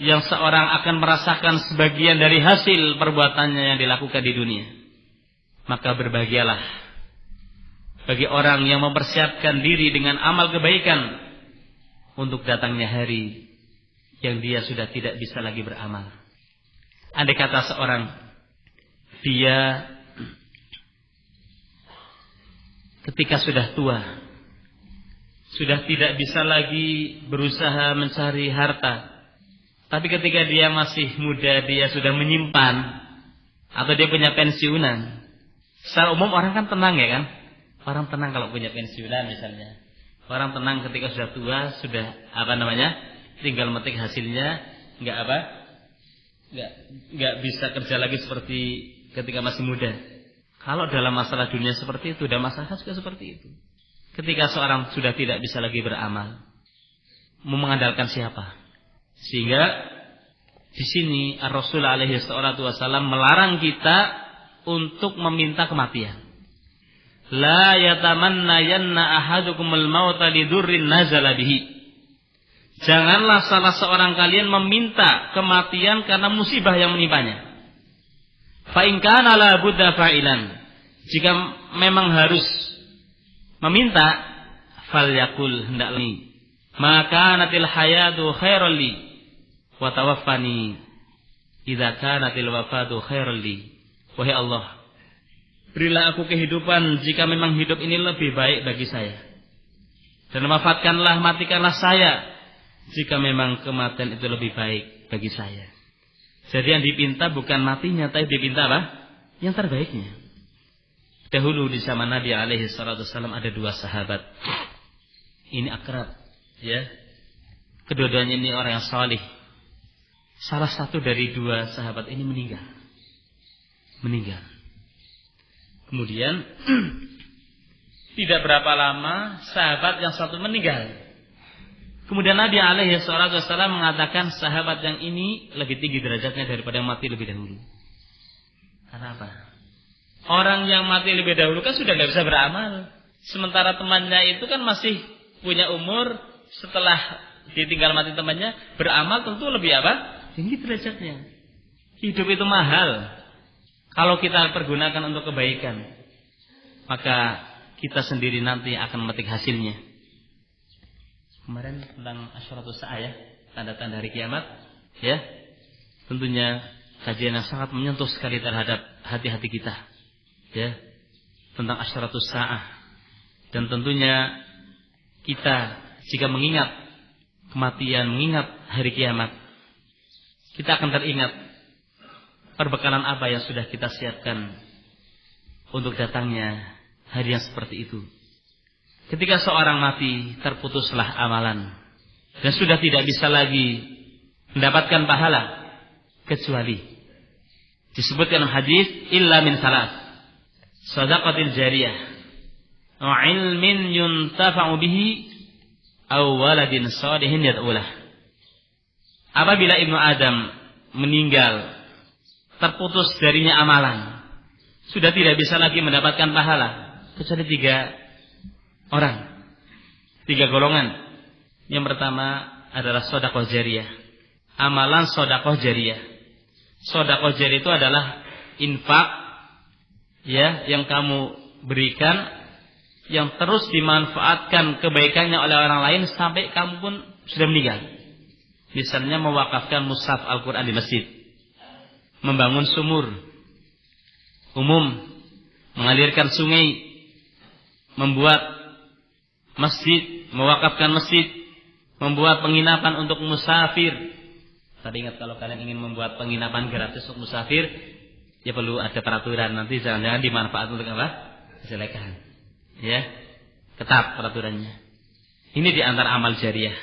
yang seorang akan merasakan sebagian dari hasil perbuatannya yang dilakukan di dunia. Maka berbahagialah bagi orang yang mempersiapkan diri dengan amal kebaikan untuk datangnya hari yang dia sudah tidak bisa lagi beramal. Andai kata seorang dia ketika sudah tua, sudah tidak bisa lagi berusaha mencari harta, tapi ketika dia masih muda dia sudah menyimpan atau dia punya pensiunan. Secara umum orang kan tenang, ya kan? Orang tenang kalau punya pensiunan misalnya. Orang tenang ketika sudah tua, sudah tinggal metik hasilnya, nggak bisa kerja lagi seperti ketika masih muda. Kalau dalam masalah dunia seperti itu, dan masalah juga seperti itu. Ketika seorang sudah tidak bisa lagi beramal, mau mengandalkan siapa? Sehingga di sini Rasul alaihi salatu wasallam melarang kita untuk meminta kematian. La yatamanna yanna ahadukumul mauta lidurrin nazala bihi. Janganlah salah seorang kalian meminta kematian karena musibah yang menimpanya. Fa in kana la budda fa'ilan. Jika memang harus meminta, falyakul hendaklah maka natil hayatu khairal li wa tawaffani idza kanatil wafatu khairal li. Wahai Allah, berilah aku kehidupan jika memang hidup ini lebih baik bagi saya. Dan wafatkanlah, matikanlah saya jika memang kematian itu lebih baik bagi saya. Jadi yang dipinta bukan matinya, tapi dipinta apa? Yang terbaiknya. Dahulu di zaman Nabi alaihi salatu wasallam ada 2 sahabat. Ini akrab, ya. Kedua-duanya ini orang yang salih. Salah satu dari 2 sahabat ini meninggal. Kemudian tidak berapa lama sahabat yang satu meninggal. Kemudian Nabi alaihi salatu wasallam mengatakan sahabat yang ini lebih tinggi derajatnya daripada yang mati lebih dahulu. Karena apa? Orang yang mati lebih dahulu kan sudah tidak bisa beramal. Sementara temannya itu kan masih punya umur, setelah ditinggal mati temannya, beramal tentu lebih apa? Tinggi derajatnya. Hidup itu mahal. Kalau kita pergunakan untuk kebaikan, maka kita sendiri nanti akan memetik hasilnya. Kemarin tentang asyratus sa'a, ya, tanda-tanda hari kiamat, ya. Tentunya kajian yang sangat menyentuh sekali terhadap hati-hati kita, ya, tentang asyratus sa'a. Dan tentunya kita jika mengingat kematian, mengingat hari kiamat, kita akan teringat perbekalan apa yang sudah kita siapkan untuk datangnya hari yang seperti itu. Ketika seorang mati, terputuslah amalan dan sudah tidak bisa lagi mendapatkan pahala kecuali disebutkan hadis illa min salat, shadaqatil jariyah, wa ilmin yuntafa'u bihi, aw waladin shalihin yad'ulah. Apabila Ibnu Adam meninggal, terputus darinya amalan, sudah tidak bisa lagi mendapatkan pahala kecuali 3 orang, 3 golongan. Yang pertama adalah shadaqah jariyah, amalan shadaqah jariyah. Shadaqah jariyah itu adalah infak, ya, yang kamu berikan, yang terus dimanfaatkan kebaikannya oleh orang lain sampai kamu pun sudah meninggal. Misalnya mewakafkan mushaf Al-Quran di masjid, membangun sumur umum, mengalirkan sungai, membuat masjid, mewakafkan masjid, membuat penginapan untuk musafir. Tadi ingat kalau kalian ingin membuat penginapan gratis untuk musafir, ya perlu ada peraturan. Nanti jangan-jangan dimanfaatkan untuk apa? Kejelekan. Ya, ketat peraturannya. Ini di antara amal jariyah.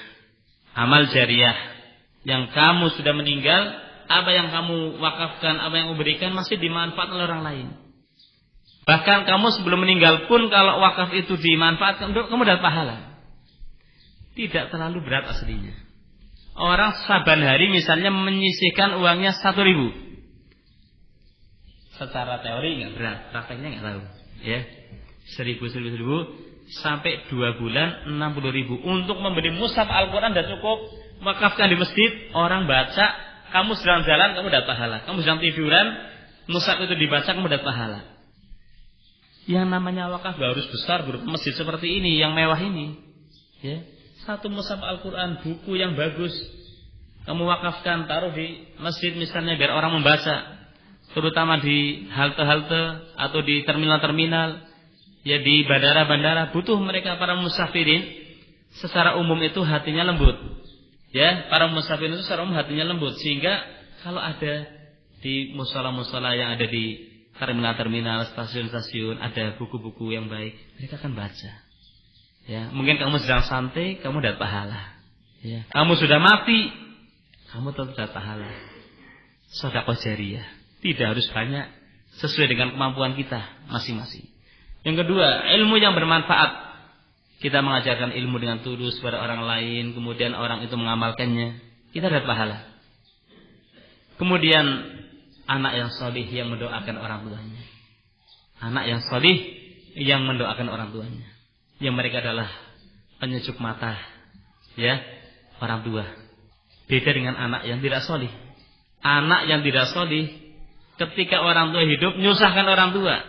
Amal jariyah yang kamu sudah meninggal, apa yang kamu wakafkan, apa yang kamu berikan masih dimanfaatkan oleh orang lain. Bahkan kamu sebelum meninggal pun kalau wakaf itu dimanfaatkan, kamu dapat pahala. Tidak terlalu berat aslinya. Orang saban hari misalnya menyisihkan uangnya 1.000. Secara teori nggak berat, prakteknya nggak tahu. Ya, 1.000 sampai 2 bulan 60.000 untuk membeli mushaf Al-Quran dan cukup wakafkan di masjid, orang baca, kamu sedang jalan, kamu dapat pahala. Kamu sedang tiduran, mushaf itu dibaca, kamu dapat pahala. Yang namanya wakaf gak harus besar berupa masjid seperti ini, yang mewah ini, ya. 1 mushaf Al-Quran, buku yang bagus, kamu wakafkan, taruh di masjid misalnya biar orang membaca, terutama di halte-halte atau di terminal-terminal, ya, di bandara-bandara, butuh mereka para musafirin. Secara umum itu hatinya lembut, ya, para musafirin itu secara umum hatinya lembut, sehingga kalau ada di musola-musola yang ada di terminal-terminal, stasiun-stasiun, ada buku-buku yang baik, mereka akan baca. Ya, mungkin kamu sedang santai, kamu dapat pahala. Ya, kamu sudah mati, kamu tetap dapat pahala. Shadaqah jariyah. Tidak harus banyak, sesuai dengan kemampuan kita masing-masing. Yang kedua, ilmu yang bermanfaat. Kita mengajarkan ilmu dengan tulus kepada orang lain, kemudian orang itu mengamalkannya, kita dapat pahala. Kemudian anak yang salih yang mendoakan orang tuanya. Anak yang salih yang mendoakan orang tuanya. Yang mereka adalah penyejuk mata, ya, orang tua. Beda dengan anak yang tidak salih. Anak yang tidak salih, ketika orang tua hidup nyusahkan orang tua.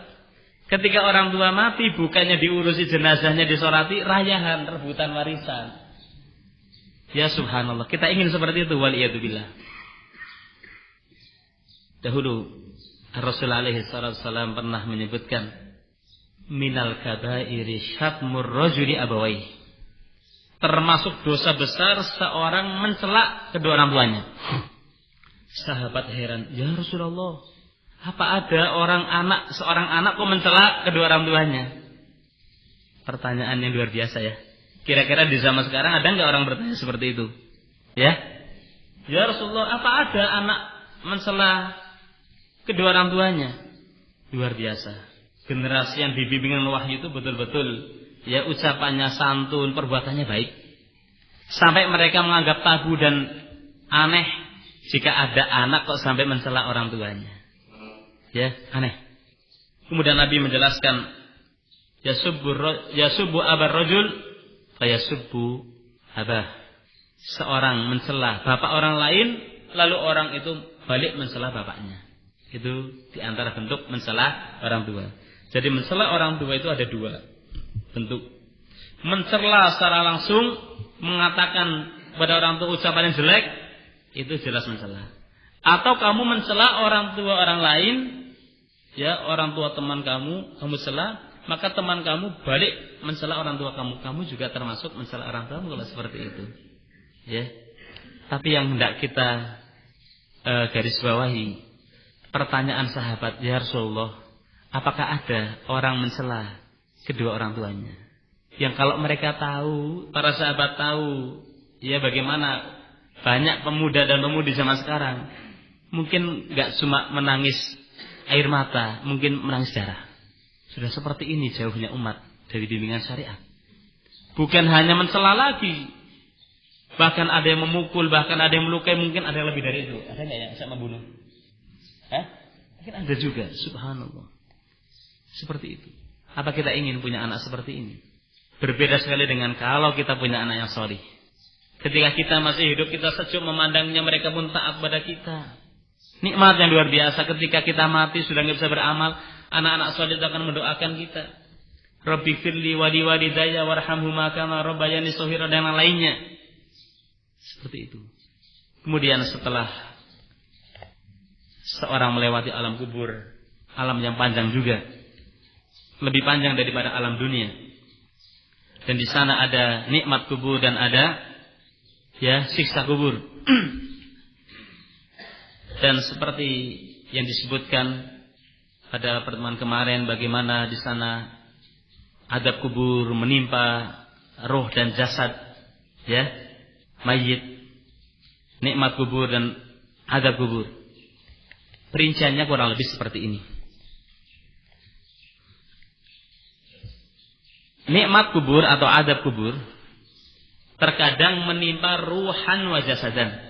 Ketika orang tua mati, bukannya diurusi jenazahnya, disolati, rayahan, rebutan warisan. Ya subhanallah, kita ingin seperti itu, waliyadzubillah. Dahulu Rasul alaihi wasallam pernah menyebutkan minal kabairi syatmur rajuli abawai. Termasuk dosa besar seorang mencela kedua orang tuanya. Sahabat heran, "Ya Rasulullah, apa ada seorang anak kok mencela kedua orang tuanya?" Pertanyaan yang luar biasa ya. Kira-kira di zaman sekarang ada enggak orang bertanya seperti itu? Ya? "Ya Rasulullah, apa ada anak mencela kedua orang tuanya?" Luar biasa. Generasi yang dibimbing dengan wahyu itu betul-betul ya ucapannya santun, perbuatannya baik. Sampai mereka menganggap tabu dan aneh jika ada anak kok sampai mencela orang tuanya. Ya, aneh. Kemudian Nabi menjelaskan, yasubbu abar rajul fayasubbu abah. Seorang mencela bapak orang lain, lalu orang itu balik mencela bapaknya. Itu di antara bentuk mencela orang tua. Jadi mencela orang tua itu ada dua bentuk. Mencela secara langsung, mengatakan pada orang tua ucapan yang jelek, itu jelas mencela. Atau kamu mencela orang tua orang lain, ya orang tua teman kamu cela, maka teman kamu balik mencela orang tua kamu. Kamu juga termasuk mencela orang tua kalau seperti itu. Ya. Tapi yang hendak kita garis bawahi, pertanyaan sahabat, "Ya Rasulullah, apakah ada orang mencela kedua orang tuanya?" Yang kalau mereka tahu, para sahabat tahu, ya bagaimana banyak pemuda dan pemudi zaman sekarang, mungkin gak cuma menangis air mata, mungkin menangis darah. Sudah seperti ini jauhnya umat dari bimbingan syariat. Bukan hanya mencela lagi, bahkan ada yang memukul, bahkan ada yang melukai, mungkin ada yang lebih dari itu. Ada nggak yang bisa membunuh? Mungkin ada juga, subhanallah. Seperti itu. Apa kita ingin punya anak seperti ini? Berbeda sekali dengan kalau kita punya anak yang sholih. Ketika kita masih hidup, kita sejuk memandangnya, mereka pun taat pada kita. Nikmat yang luar biasa. Ketika kita mati sudah nggak bisa beramal, anak-anak sholih akan mendoakan kita. Rabbi firli wali walidayya warhamhuma kama rabbayani shaghira, dan yang lainnya. Seperti itu. Kemudian setelah seorang melewati alam kubur, alam yang panjang juga, lebih panjang daripada alam dunia. Dan di sana ada nikmat kubur dan ada ya siksa kubur. Dan seperti yang disebutkan pada pertemuan kemarin, bagaimana di sana adab kubur menimpa roh dan jasad ya mayit, nikmat kubur dan adab kubur. Perinciannya kurang lebih seperti ini. Nikmat kubur atau adab kubur terkadang menimpa ruhan wa jasadan.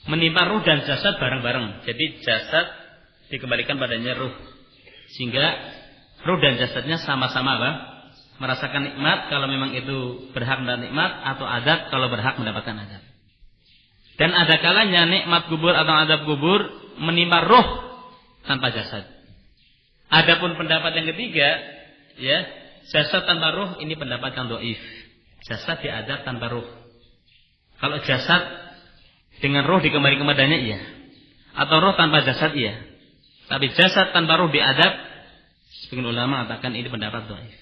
Menimpa ruh dan jasad bareng-bareng. Jadi jasad dikembalikan padanya ruh. Sehingga ruh dan jasadnya sama-sama apa? Merasakan nikmat kalau memang itu berhak mendapat nikmat, atau adab kalau berhak mendapatkan adab. Dan ada kalanya nikmat kubur atau adab kubur menimpa ruh tanpa jasad. Adapun pendapat yang ketiga, ya, jasad tanpa ruh, ini pendapat yang dhaif. Jasad diadab tanpa ruh. Kalau jasad dengan ruh dikembalikan kepadanya, iya. Atau ruh tanpa jasad, iya. Tapi jasad tanpa ruh diadab, sebagian ulama mengatakan ini pendapat dhaif.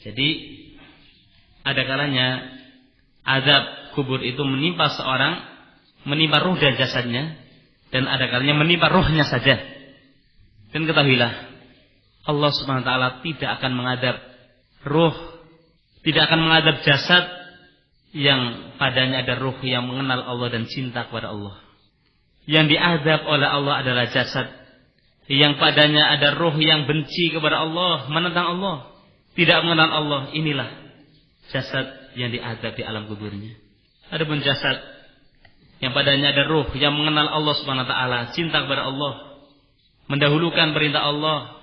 Jadi ada kalanya adab kubur itu menimpa seorang, menimpa ruh dan jasadnya, dan ada kalanya menimpa ruhnya saja. Dan ketahuilah, Allah Subhanahu wa taala tidak akan mengadab ruh, tidak akan mengadab jasad yang padanya ada ruh yang mengenal Allah dan cinta kepada Allah. Yang diadab oleh Allah adalah jasad yang padanya ada ruh yang benci kepada Allah, menentang Allah, tidak mengenal Allah. Inilah jasad yang diadab di alam kuburnya. Adapun jasad yang padanya ada ruh yang mengenal Allah Subhanahu wa taala, cinta kepada Allah, mendahulukan perintah Allah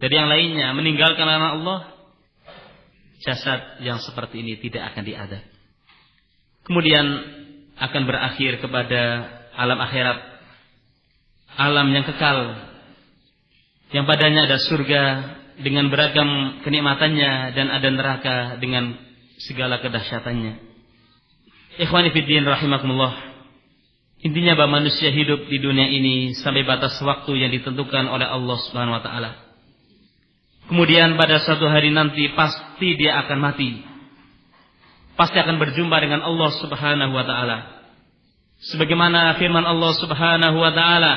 dari yang lainnya, meninggalkan larangan Allah, jasad yang seperti ini tidak akan diadab. Kemudian akan berakhir kepada alam akhirat, alam yang kekal, yang padanya ada surga dengan beragam kenikmatannya, dan ada neraka dengan segala kedahsyatannya. Ikhwani fiddin rahimakumullah, Intinya bahwa manusia hidup di dunia ini sampai batas waktu yang ditentukan oleh Allah Subhanahu wa taala. Kemudian pada suatu hari nanti pasti dia akan mati. Pasti akan berjumpa dengan Allah Subhanahu wa taala. Sebagaimana firman Allah Subhanahu wa taala,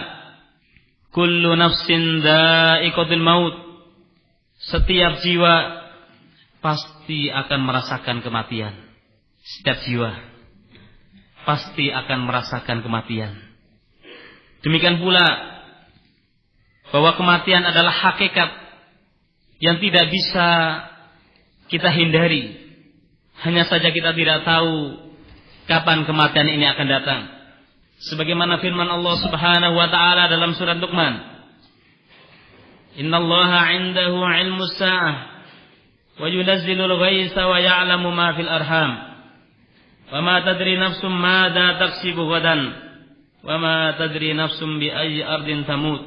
"Kullu nafsin dha'iqatul maut." Setiap jiwa pasti akan merasakan kematian. Setiap jiwa pasti akan merasakan kematian. Demikian pula bahwa kematian adalah hakikat yang tidak bisa kita hindari. Hanya saja kita tidak tahu kapan kematian ini akan datang. Sebagaimana firman Allah Subhanahu wa taala dalam surat Luqman, "Innallaha 'indahu 'ilmus sa'ah wa yunazzilul ghaitsa wa ya'lamu ma fil arham. Wa ma tadri nafsum madza taksibu ghadan wa ma tadri nafsum bi ayyi ardin tamut.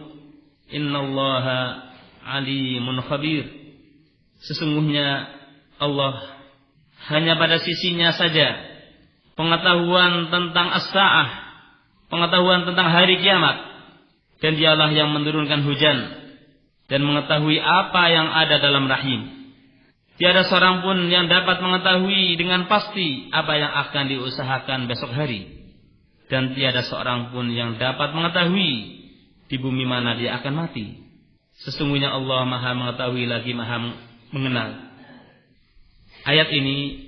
Innallaha 'alimun khabir." Sesungguhnya Allah hanya pada sisinya saja pengetahuan tentang as-sa'ah, pengetahuan tentang hari kiamat, dan dialah yang menurunkan hujan dan mengetahui apa yang ada dalam rahim. Tiada seorang pun yang dapat mengetahui dengan pasti apa yang akan diusahakan besok hari. Dan tiada seorang pun yang dapat mengetahui di bumi mana dia akan mati. Sesungguhnya Allah Maha mengetahui lagi Maha mengenal. Ayat ini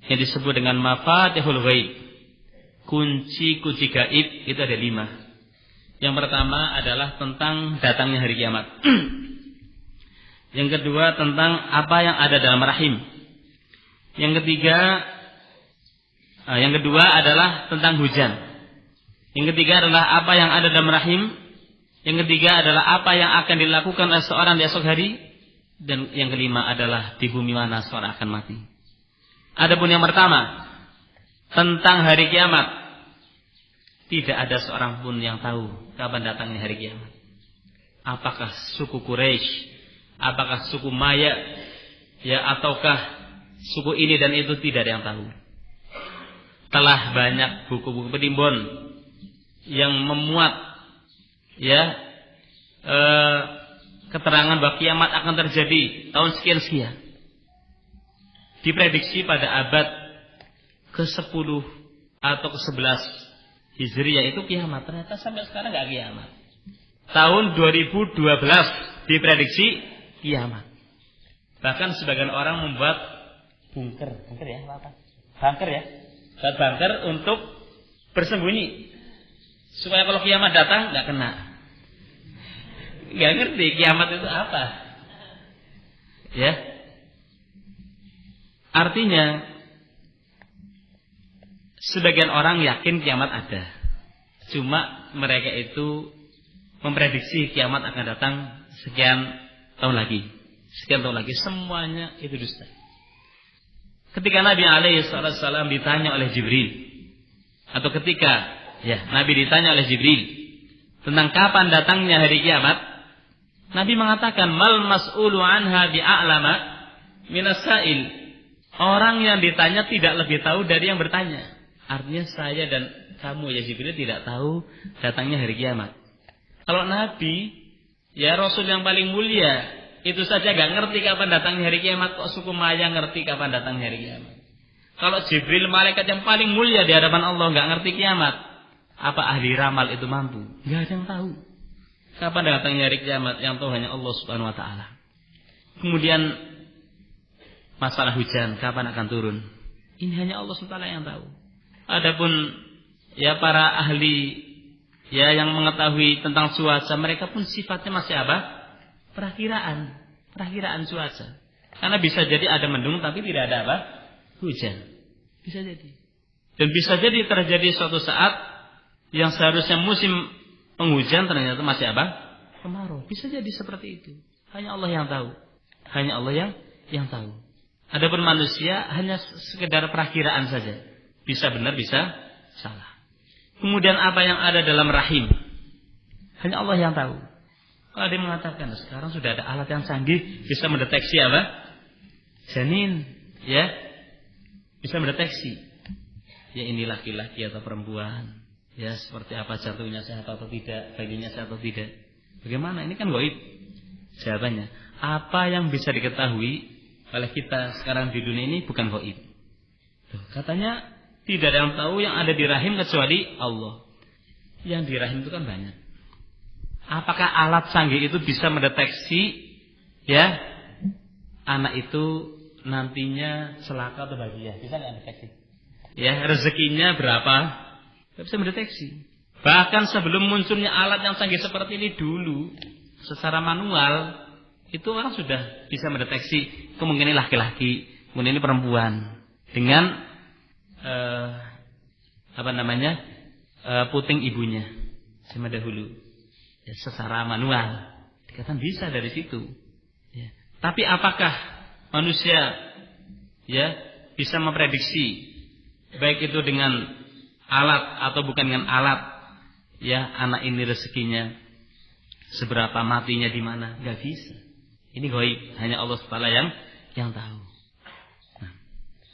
yang disebut dengan mafatihul ghaib, kunci-kunci gaib, itu ada 5. Yang pertama adalah tentang datangnya hari kiamat. Yang kedua tentang apa yang ada dalam rahim. Yang kedua adalah tentang hujan. Yang ketiga adalah apa yang ada dalam rahim. Yang ketiga adalah apa yang akan dilakukan oleh seorang di esok hari. Dan yang kelima adalah di bumi mana seorang akan mati. Adapun yang pertama tentang hari kiamat, tidak ada seorang pun yang tahu kapan datangnya hari kiamat. Apakah suku Quraisy, apakah suku Maya, ya, ataukah suku ini dan itu, tidak ada yang tahu. Telah banyak buku-buku penimbun yang memuat, ya, keterangan bahwa kiamat akan terjadi tahun sekian-sekian. Diprediksi pada abad ke-10 atau ke-11 Hijriah itu kiamat. Ternyata sampai sekarang nggak kiamat. Tahun 2012 diprediksi kiamat. Bahkan sebagian orang membuat bunker ya, apa? Bunker ya, buat bunker untuk bersembunyi supaya kalau kiamat datang nggak kena. Nggak ngerti kiamat itu apa, ya. Artinya sebagian orang yakin kiamat ada, cuma mereka itu memprediksi kiamat akan datang sekian tahun lagi. Semuanya itu dusta. Ketika Nabi SAW ditanya oleh Jibril, atau ketika Nabi ditanya oleh Jibril tentang kapan datangnya hari kiamat, Nabi mengatakan, "Mal mas'ulu anha bi'a'lama minas sa'il." Orang yang ditanya tidak lebih tahu dari yang bertanya. Artinya saya dan kamu, ya Jibril, tidak tahu datangnya hari kiamat. Kalau Nabi, ya Rasul yang paling mulia, itu saja gak ngerti kapan datangnya hari kiamat, kok suku Maya ngerti kapan datangnya hari kiamat. Kalau Jibril, malaikat yang paling mulia di hadapan Allah, gak ngerti kiamat, apa ahli ramal itu mampu? Gak ada yang tahu kapan datangnya hari kiamat, yang tahu hanya Allah Subhanahu wa taala. Kemudian masalah hujan, kapan akan turun, ini hanya Allah Subhanahu wa taala yang tahu. Adapun ya para ahli ya yang mengetahui tentang cuaca, mereka pun sifatnya masih apa? Perakiraan cuaca. Karena bisa jadi ada mendung tapi tidak ada apa? Hujan. Bisa jadi. Dan bisa jadi terjadi suatu saat yang seharusnya musim penghujan ternyata masih apa? Kemarau. Bisa jadi seperti itu. Hanya Allah yang tahu. Hanya Allah yang tahu. Adapun manusia hanya sekedar perakiraan saja. Bisa benar, bisa salah. Kemudian apa yang ada dalam rahim, hanya Allah yang tahu. Kalau dia mengatakan sekarang sudah ada alat yang canggih bisa mendeteksi apa? Janin, ya, bisa mendeteksi. Ya ini laki-laki atau perempuan. Ya, seperti apa jatuhnya sehat atau tidak, baginya sehat atau tidak. Bagaimana? Ini kan gaib. Jawabannya, apa yang bisa diketahui oleh kita sekarang di dunia ini bukan gaib. Katanya tidak ada yang tahu yang ada di rahim kecuali Allah. Yang di rahim itu kan banyak. Apakah alat canggih itu bisa mendeteksi ya anak itu nantinya celaka atau bahagia? Bisa nggak deteksi? Ya, rezekinya berapa? Nggak bisa mendeteksi. Bahkan sebelum munculnya alat yang canggih seperti ini dulu, secara manual itu orang sudah bisa mendeteksi kemungkinan laki-laki, kemudian ini perempuan dengan puting ibunya sama dahulu. Ya, secara manual dikatakan bisa dari situ. Ya. Tapi apakah manusia ya bisa memprediksi baik itu dengan alat atau bukan dengan alat, ya anak ini rezekinya seberapa, matinya di mana? Gak bisa. Ini gaib, hanya Allah SWT yang tahu. Nah,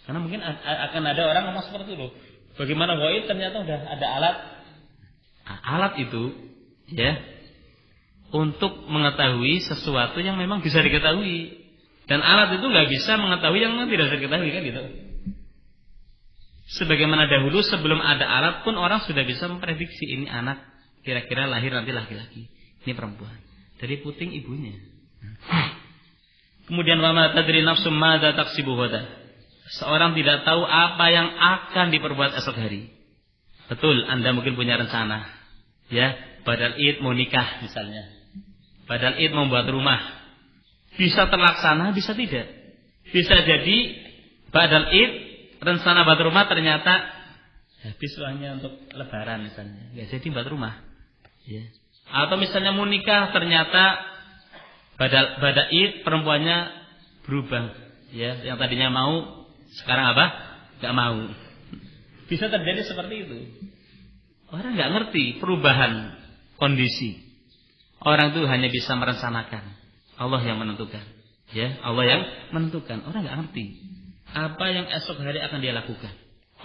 karena mungkin akan ada orang ngomong seperti itu. Bagaimana gaib? Ternyata udah ada alat. Nah, alat itu ya untuk mengetahui sesuatu yang memang bisa diketahui. Dan alat itu nggak bisa mengetahui yang memang tidak bisa diketahui, kan gitu. Sebagaimana dahulu sebelum ada alat pun orang sudah bisa memprediksi ini anak kira-kira lahir nanti laki-laki, ini perempuan dari puting ibunya. Kemudian wa ma tadri nafsum madza taksibu ghadan. Seorang tidak tahu apa yang akan diperbuat esok hari. Betul, Anda mungkin punya rencana, ya, badal Id mau nikah misalnya, badal Id mau buat rumah, bisa terlaksana, bisa tidak. Bisa jadi badal Id rencana buat rumah ternyata habis uangnya untuk lebaran misalnya, nggak jadi buat rumah, ya. Atau misalnya mau nikah ternyata badal Id perempuannya berubah, ya, yang tadinya mau sekarang apa? Nggak mau. Bisa terjadi seperti itu. Orang nggak ngerti perubahan kondisi. Orang itu hanya bisa merencanakan. Allah yang menentukan, ya, Allah yang menentukan. Orang nggak ngerti apa yang esok hari akan dia lakukan.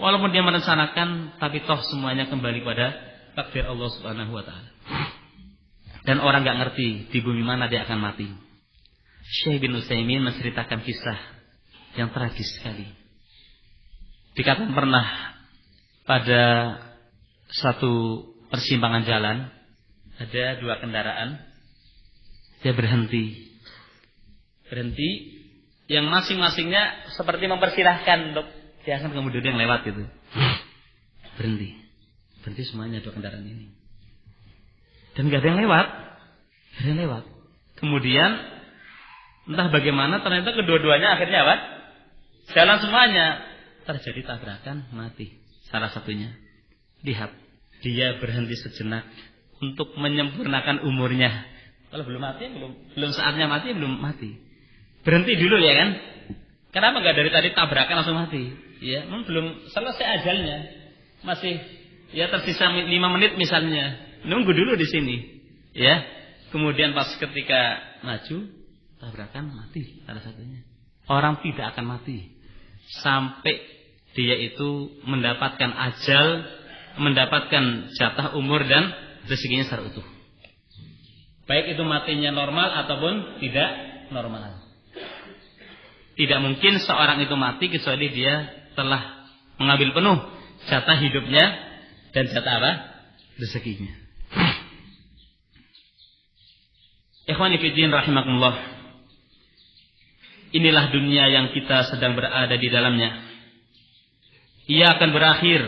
Walaupun dia merencanakan, tapi toh semuanya kembali pada takdir Allah Subhanahu wa taala. Dan orang nggak ngerti di bumi mana dia akan mati. Syekh bin Utsaimin menceritakan kisah yang tragis sekali. Dikatakan pernah pada satu persimpangan jalan ada dua kendaraan, dia berhenti, yang masing-masingnya seperti mempersilahkan untuk dia akan kemudian yang lewat itu. Berhenti semuanya dua kendaraan ini. Dan gak ada yang lewat. Kemudian entah bagaimana ternyata kedua-duanya akhirnya apa? Jalan semuanya. Terjadi tabrakan, mati salah satunya. Lihat, dia berhenti sejenak untuk menyempurnakan umurnya. Kalau belum mati, belum saatnya mati, belum mati. Berhenti dulu ya kan? Kenapa nggak dari tadi tabrakan langsung mati? Ya, belum selesai ajalnya, masih ya tersisa 5 menit misalnya. Nunggu dulu di sini, ya. Kemudian pas ketika maju, tabrakan mati salah satunya. Orang tidak akan mati sampai dia itu mendapatkan ajal, mendapatkan jatah umur dan rezekinya secara utuh. Baik itu matinya normal ataupun tidak normal. Tidak mungkin seorang itu mati kecuali dia telah mengambil penuh jatah hidupnya dan jatah apa? Rezekinya. Ikhwani fiddin rahimakumullah. Inilah dunia yang kita sedang berada di dalamnya. Ia akan berakhir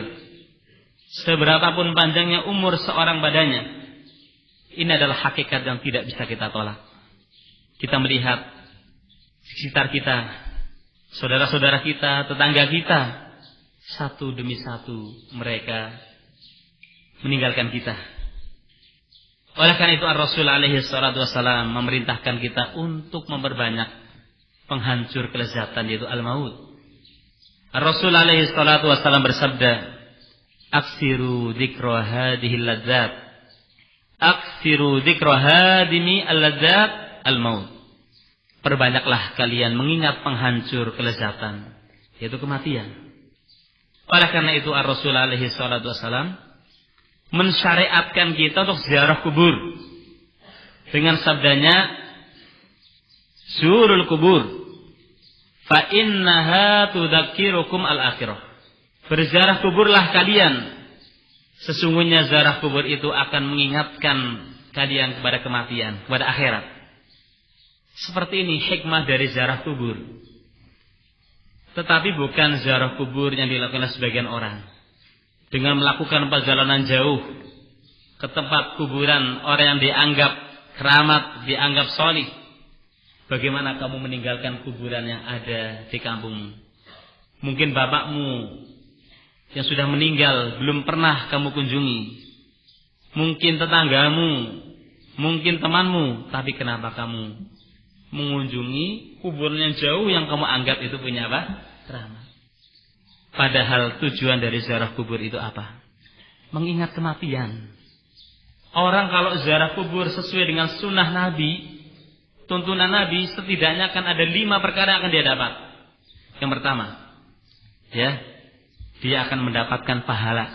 seberapapun panjangnya umur seorang badannya. Ini adalah hakikat yang tidak bisa kita tolak. Kita melihat sekitar kita, saudara-saudara kita, tetangga kita, satu demi satu mereka meninggalkan kita. Oleh karena itu Ar-Rasul alaihi salatu wassalam memerintahkan kita untuk memperbanyak penghancur kelezatan, yaitu al-maut. Ar-Rasul alaihi salatu wassalam bersabda, "Aksiru dzikra hadhil ladzat. Aksiru dzikra hadimi al-ladzat al-maut." Perbanyaklah kalian mengingat penghancur kelezatan, yaitu kematian. Oleh karena itu Ar-Rasul alaihi salatu wassalam mensyariatkan kita untuk ziarah kubur dengan sabdanya, "Zurul kubur fa innaha tudzakirukum al-akhirah." Berziarah kuburlah kalian, sesungguhnya ziarah kubur itu akan mengingatkan kalian kepada kematian, kepada akhirat. Seperti ini hikmah dari ziarah kubur. Tetapi bukan ziarah kubur yang dilakukan oleh sebagian orang dengan melakukan perjalanan jauh ke tempat kuburan orang yang dianggap keramat, dianggap solih. Bagaimana kamu meninggalkan kuburan yang ada di kampungmu? Mungkin bapakmu yang sudah meninggal belum pernah kamu kunjungi. Mungkin tetanggamu, mungkin temanmu, tapi kenapa kamu mengunjungi kuburan yang jauh yang kamu anggap itu punya apa? Keramat. Padahal tujuan dari ziarah kubur itu apa? Mengingat kematian. Orang kalau ziarah kubur sesuai dengan sunnah Nabi, tuntunan Nabi, setidaknya akan ada 5 perkara yang akan dia dapat. Yang pertama, dia akan mendapatkan pahala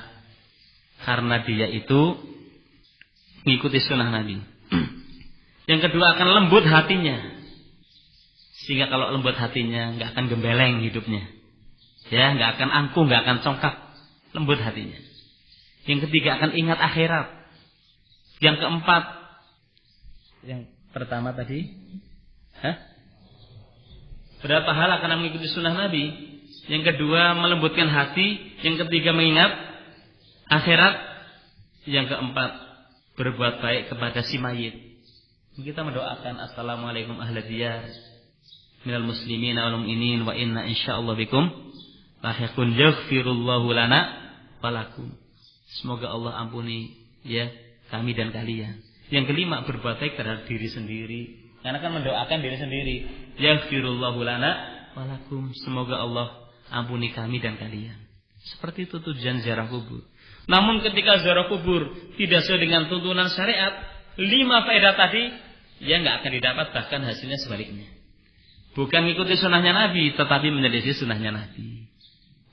karena dia itu mengikuti sunnah Nabi. Yang kedua, akan lembut hatinya, sehingga kalau lembut hatinya nggak akan gembeleng hidupnya, nggak akan angkuh, nggak akan congkak, lembut hatinya. Yang ketiga, akan ingat akhirat. Yang keempat, yang pertama tadi, berapa pahala karena mengikuti sunnah Nabi. Yang kedua, melembutkan hati. Yang ketiga, mengingat akhirat. Yang keempat, berbuat baik kepada si mayit. Kita mendoakan, assalamualaikum ahla diyar minal muslimin wal mu'minin wa inna insyaallah bikum lahiqun yaghfirullahu lana walakum. Semoga Allah ampuni kami dan kalian. Yang kelima, berbuat baik terhadap diri sendiri, karena kan mendoakan diri sendiri. Yaghfirullahu lana walakum. Semoga Allah ampuni kami dan kalian. Seperti itu tujuan ziarah kubur. Namun ketika ziarah kubur tidak sesuai dengan tuntunan syariat, 5 faedah tadi nggak akan didapat, bahkan hasilnya sebaliknya. Bukan mengikuti sunnahnya Nabi, tetapi menyelisih sunnahnya Nabi.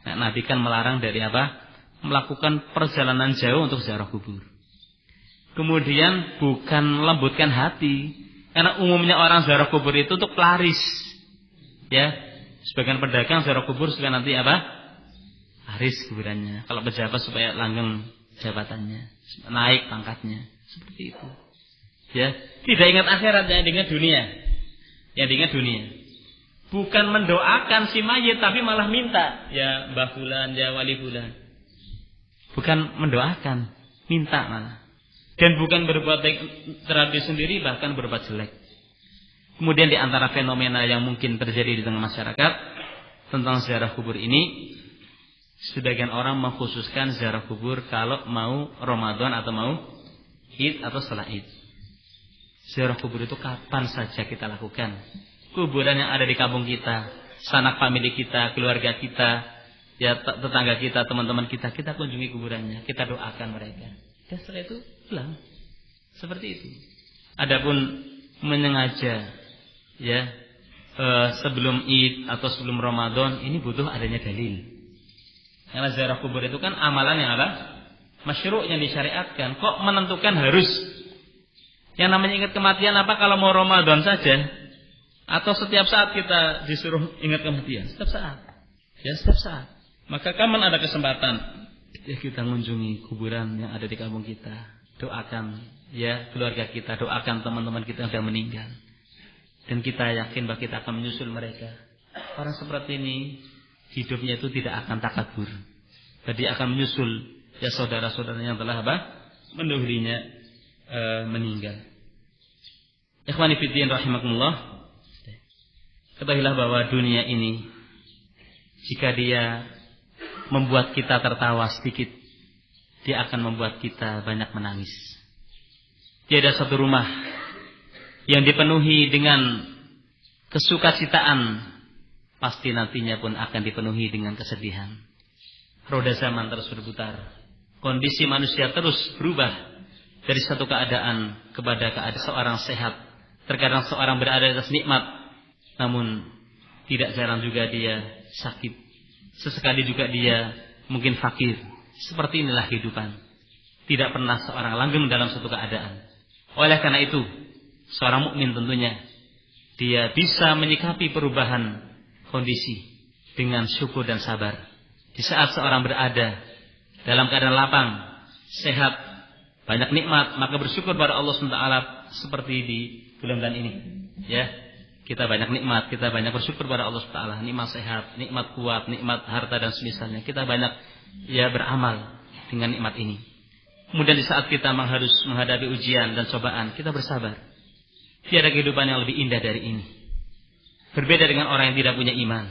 Nah, Nabi kan melarang dari apa? Melakukan perjalanan jauh untuk ziarah kubur. Kemudian bukan melembutkan hati, karena umumnya orang ziarah kubur itu untuk laris. Sebagian pedagang ziarah kubur supaya nanti apa? Laris kuburannya. Kalau pejabat supaya langgeng jabatannya, naik pangkatnya. Seperti itu. Tidak ingat akhirat, yang diingat dunia. Yang diingat dunia. Bukan mendoakan si mayit, tapi malah minta, ya Mbah Fulan, ya Wali Fulan. Bukan mendoakan, minta malah. Dan bukan berbuat baik terhadap diri sendiri, bahkan berbuat jelek. Kemudian di antara fenomena yang mungkin terjadi di tengah masyarakat tentang ziarah kubur ini, sebagian orang mengkhususkan ziarah kubur kalau mau Ramadan atau mau Id atau setelah Id. Ziarah kubur itu kapan saja kita lakukan. Kuburan yang ada di kampung kita, sanak famili kita, keluarga kita, tetangga kita, teman-teman kita kunjungi kuburannya, kita doakan mereka. Dan setelah itu pulang. Seperti itu. Adapun menyengaja sebelum Id atau sebelum Ramadan, ini butuh adanya dalil. Karena ziarah kubur itu kan amalan yang apa? Masyru' yang disyariatkan. Kok menentukan harus? Yang namanya ingat kematian apa kalau mau Ramadan saja? Atau setiap saat kita disuruh ingat kematian? Setiap saat. Setiap saat. Maka kapan ada kesempatan, kita mengunjungi kuburan yang ada di kampung kita. Doakan keluarga kita, doakan teman-teman kita yang sudah meninggal. Dan kita yakin bahwa kita akan menyusul mereka. Orang seperti ini hidupnya itu tidak akan takabur. Jadi akan menyusul saudara-saudaranya yang telah mendahulunya meninggal. Ikhwani fiddin rahimakumullah. Ketahuilah bahwa dunia ini, jika dia membuat kita tertawa sedikit, dia akan membuat kita banyak menangis. Tiada satu rumah yang dipenuhi dengan kesukacitaan, pasti nantinya pun akan dipenuhi dengan kesedihan. Roda zaman terus berputar. Kondisi manusia terus berubah dari satu keadaan kepada keadaan seorang sehat. Terkadang seorang berada di atas nikmat, namun tidak jarang juga dia sakit. Sesekali juga dia mungkin fakir. Seperti inilah kehidupan. Tidak pernah seorang langgeng dalam suatu keadaan. Oleh karena itu, seorang mukmin tentunya dia bisa menyikapi perubahan kondisi dengan syukur dan sabar. Di saat seorang berada dalam keadaan lapang, sehat, banyak nikmat, maka bersyukur pada Allah SWT seperti di bulan ini. Ya, kita banyak nikmat, kita banyak bersyukur pada Allah SWT. Nikmat sehat, nikmat kuat, nikmat harta dan semisalnya. Kita banyak beramal dengan nikmat ini. Kemudian di saat kita harus menghadapi ujian dan cobaan, kita bersabar. Tiada kehidupan yang lebih indah dari ini. Berbeda dengan orang yang tidak punya iman.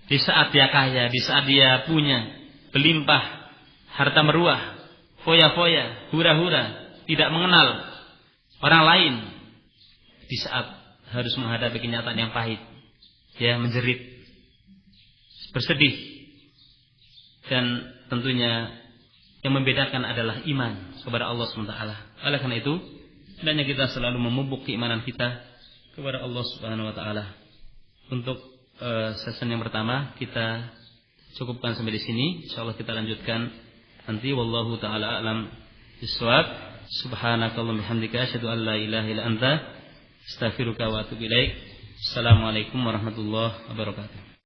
Di saat dia kaya, di saat dia punya berlimpah, harta meruah, foya-foya, hura-hura, tidak mengenal orang lain. Di saat harus menghadapi kenyataan yang pahit, menjerit, bersedih. Dan tentunya yang membedakan adalah iman kepada Allah SWT. Oleh karena itu, hendaknya kita selalu memupuk keimanan kita kepada Allah Subhanahu wa taala. Untuk season yang pertama kita cukupkan sampai di sini. Insyaallah kita lanjutkan nanti. Wallahu taala alam bissawab. Subhanakallahumma bihamdika asyhadu an la ilaha illa anta astaghfiruka wa atubu ilaik. Assalamualaikum warahmatullahi wabarakatuh.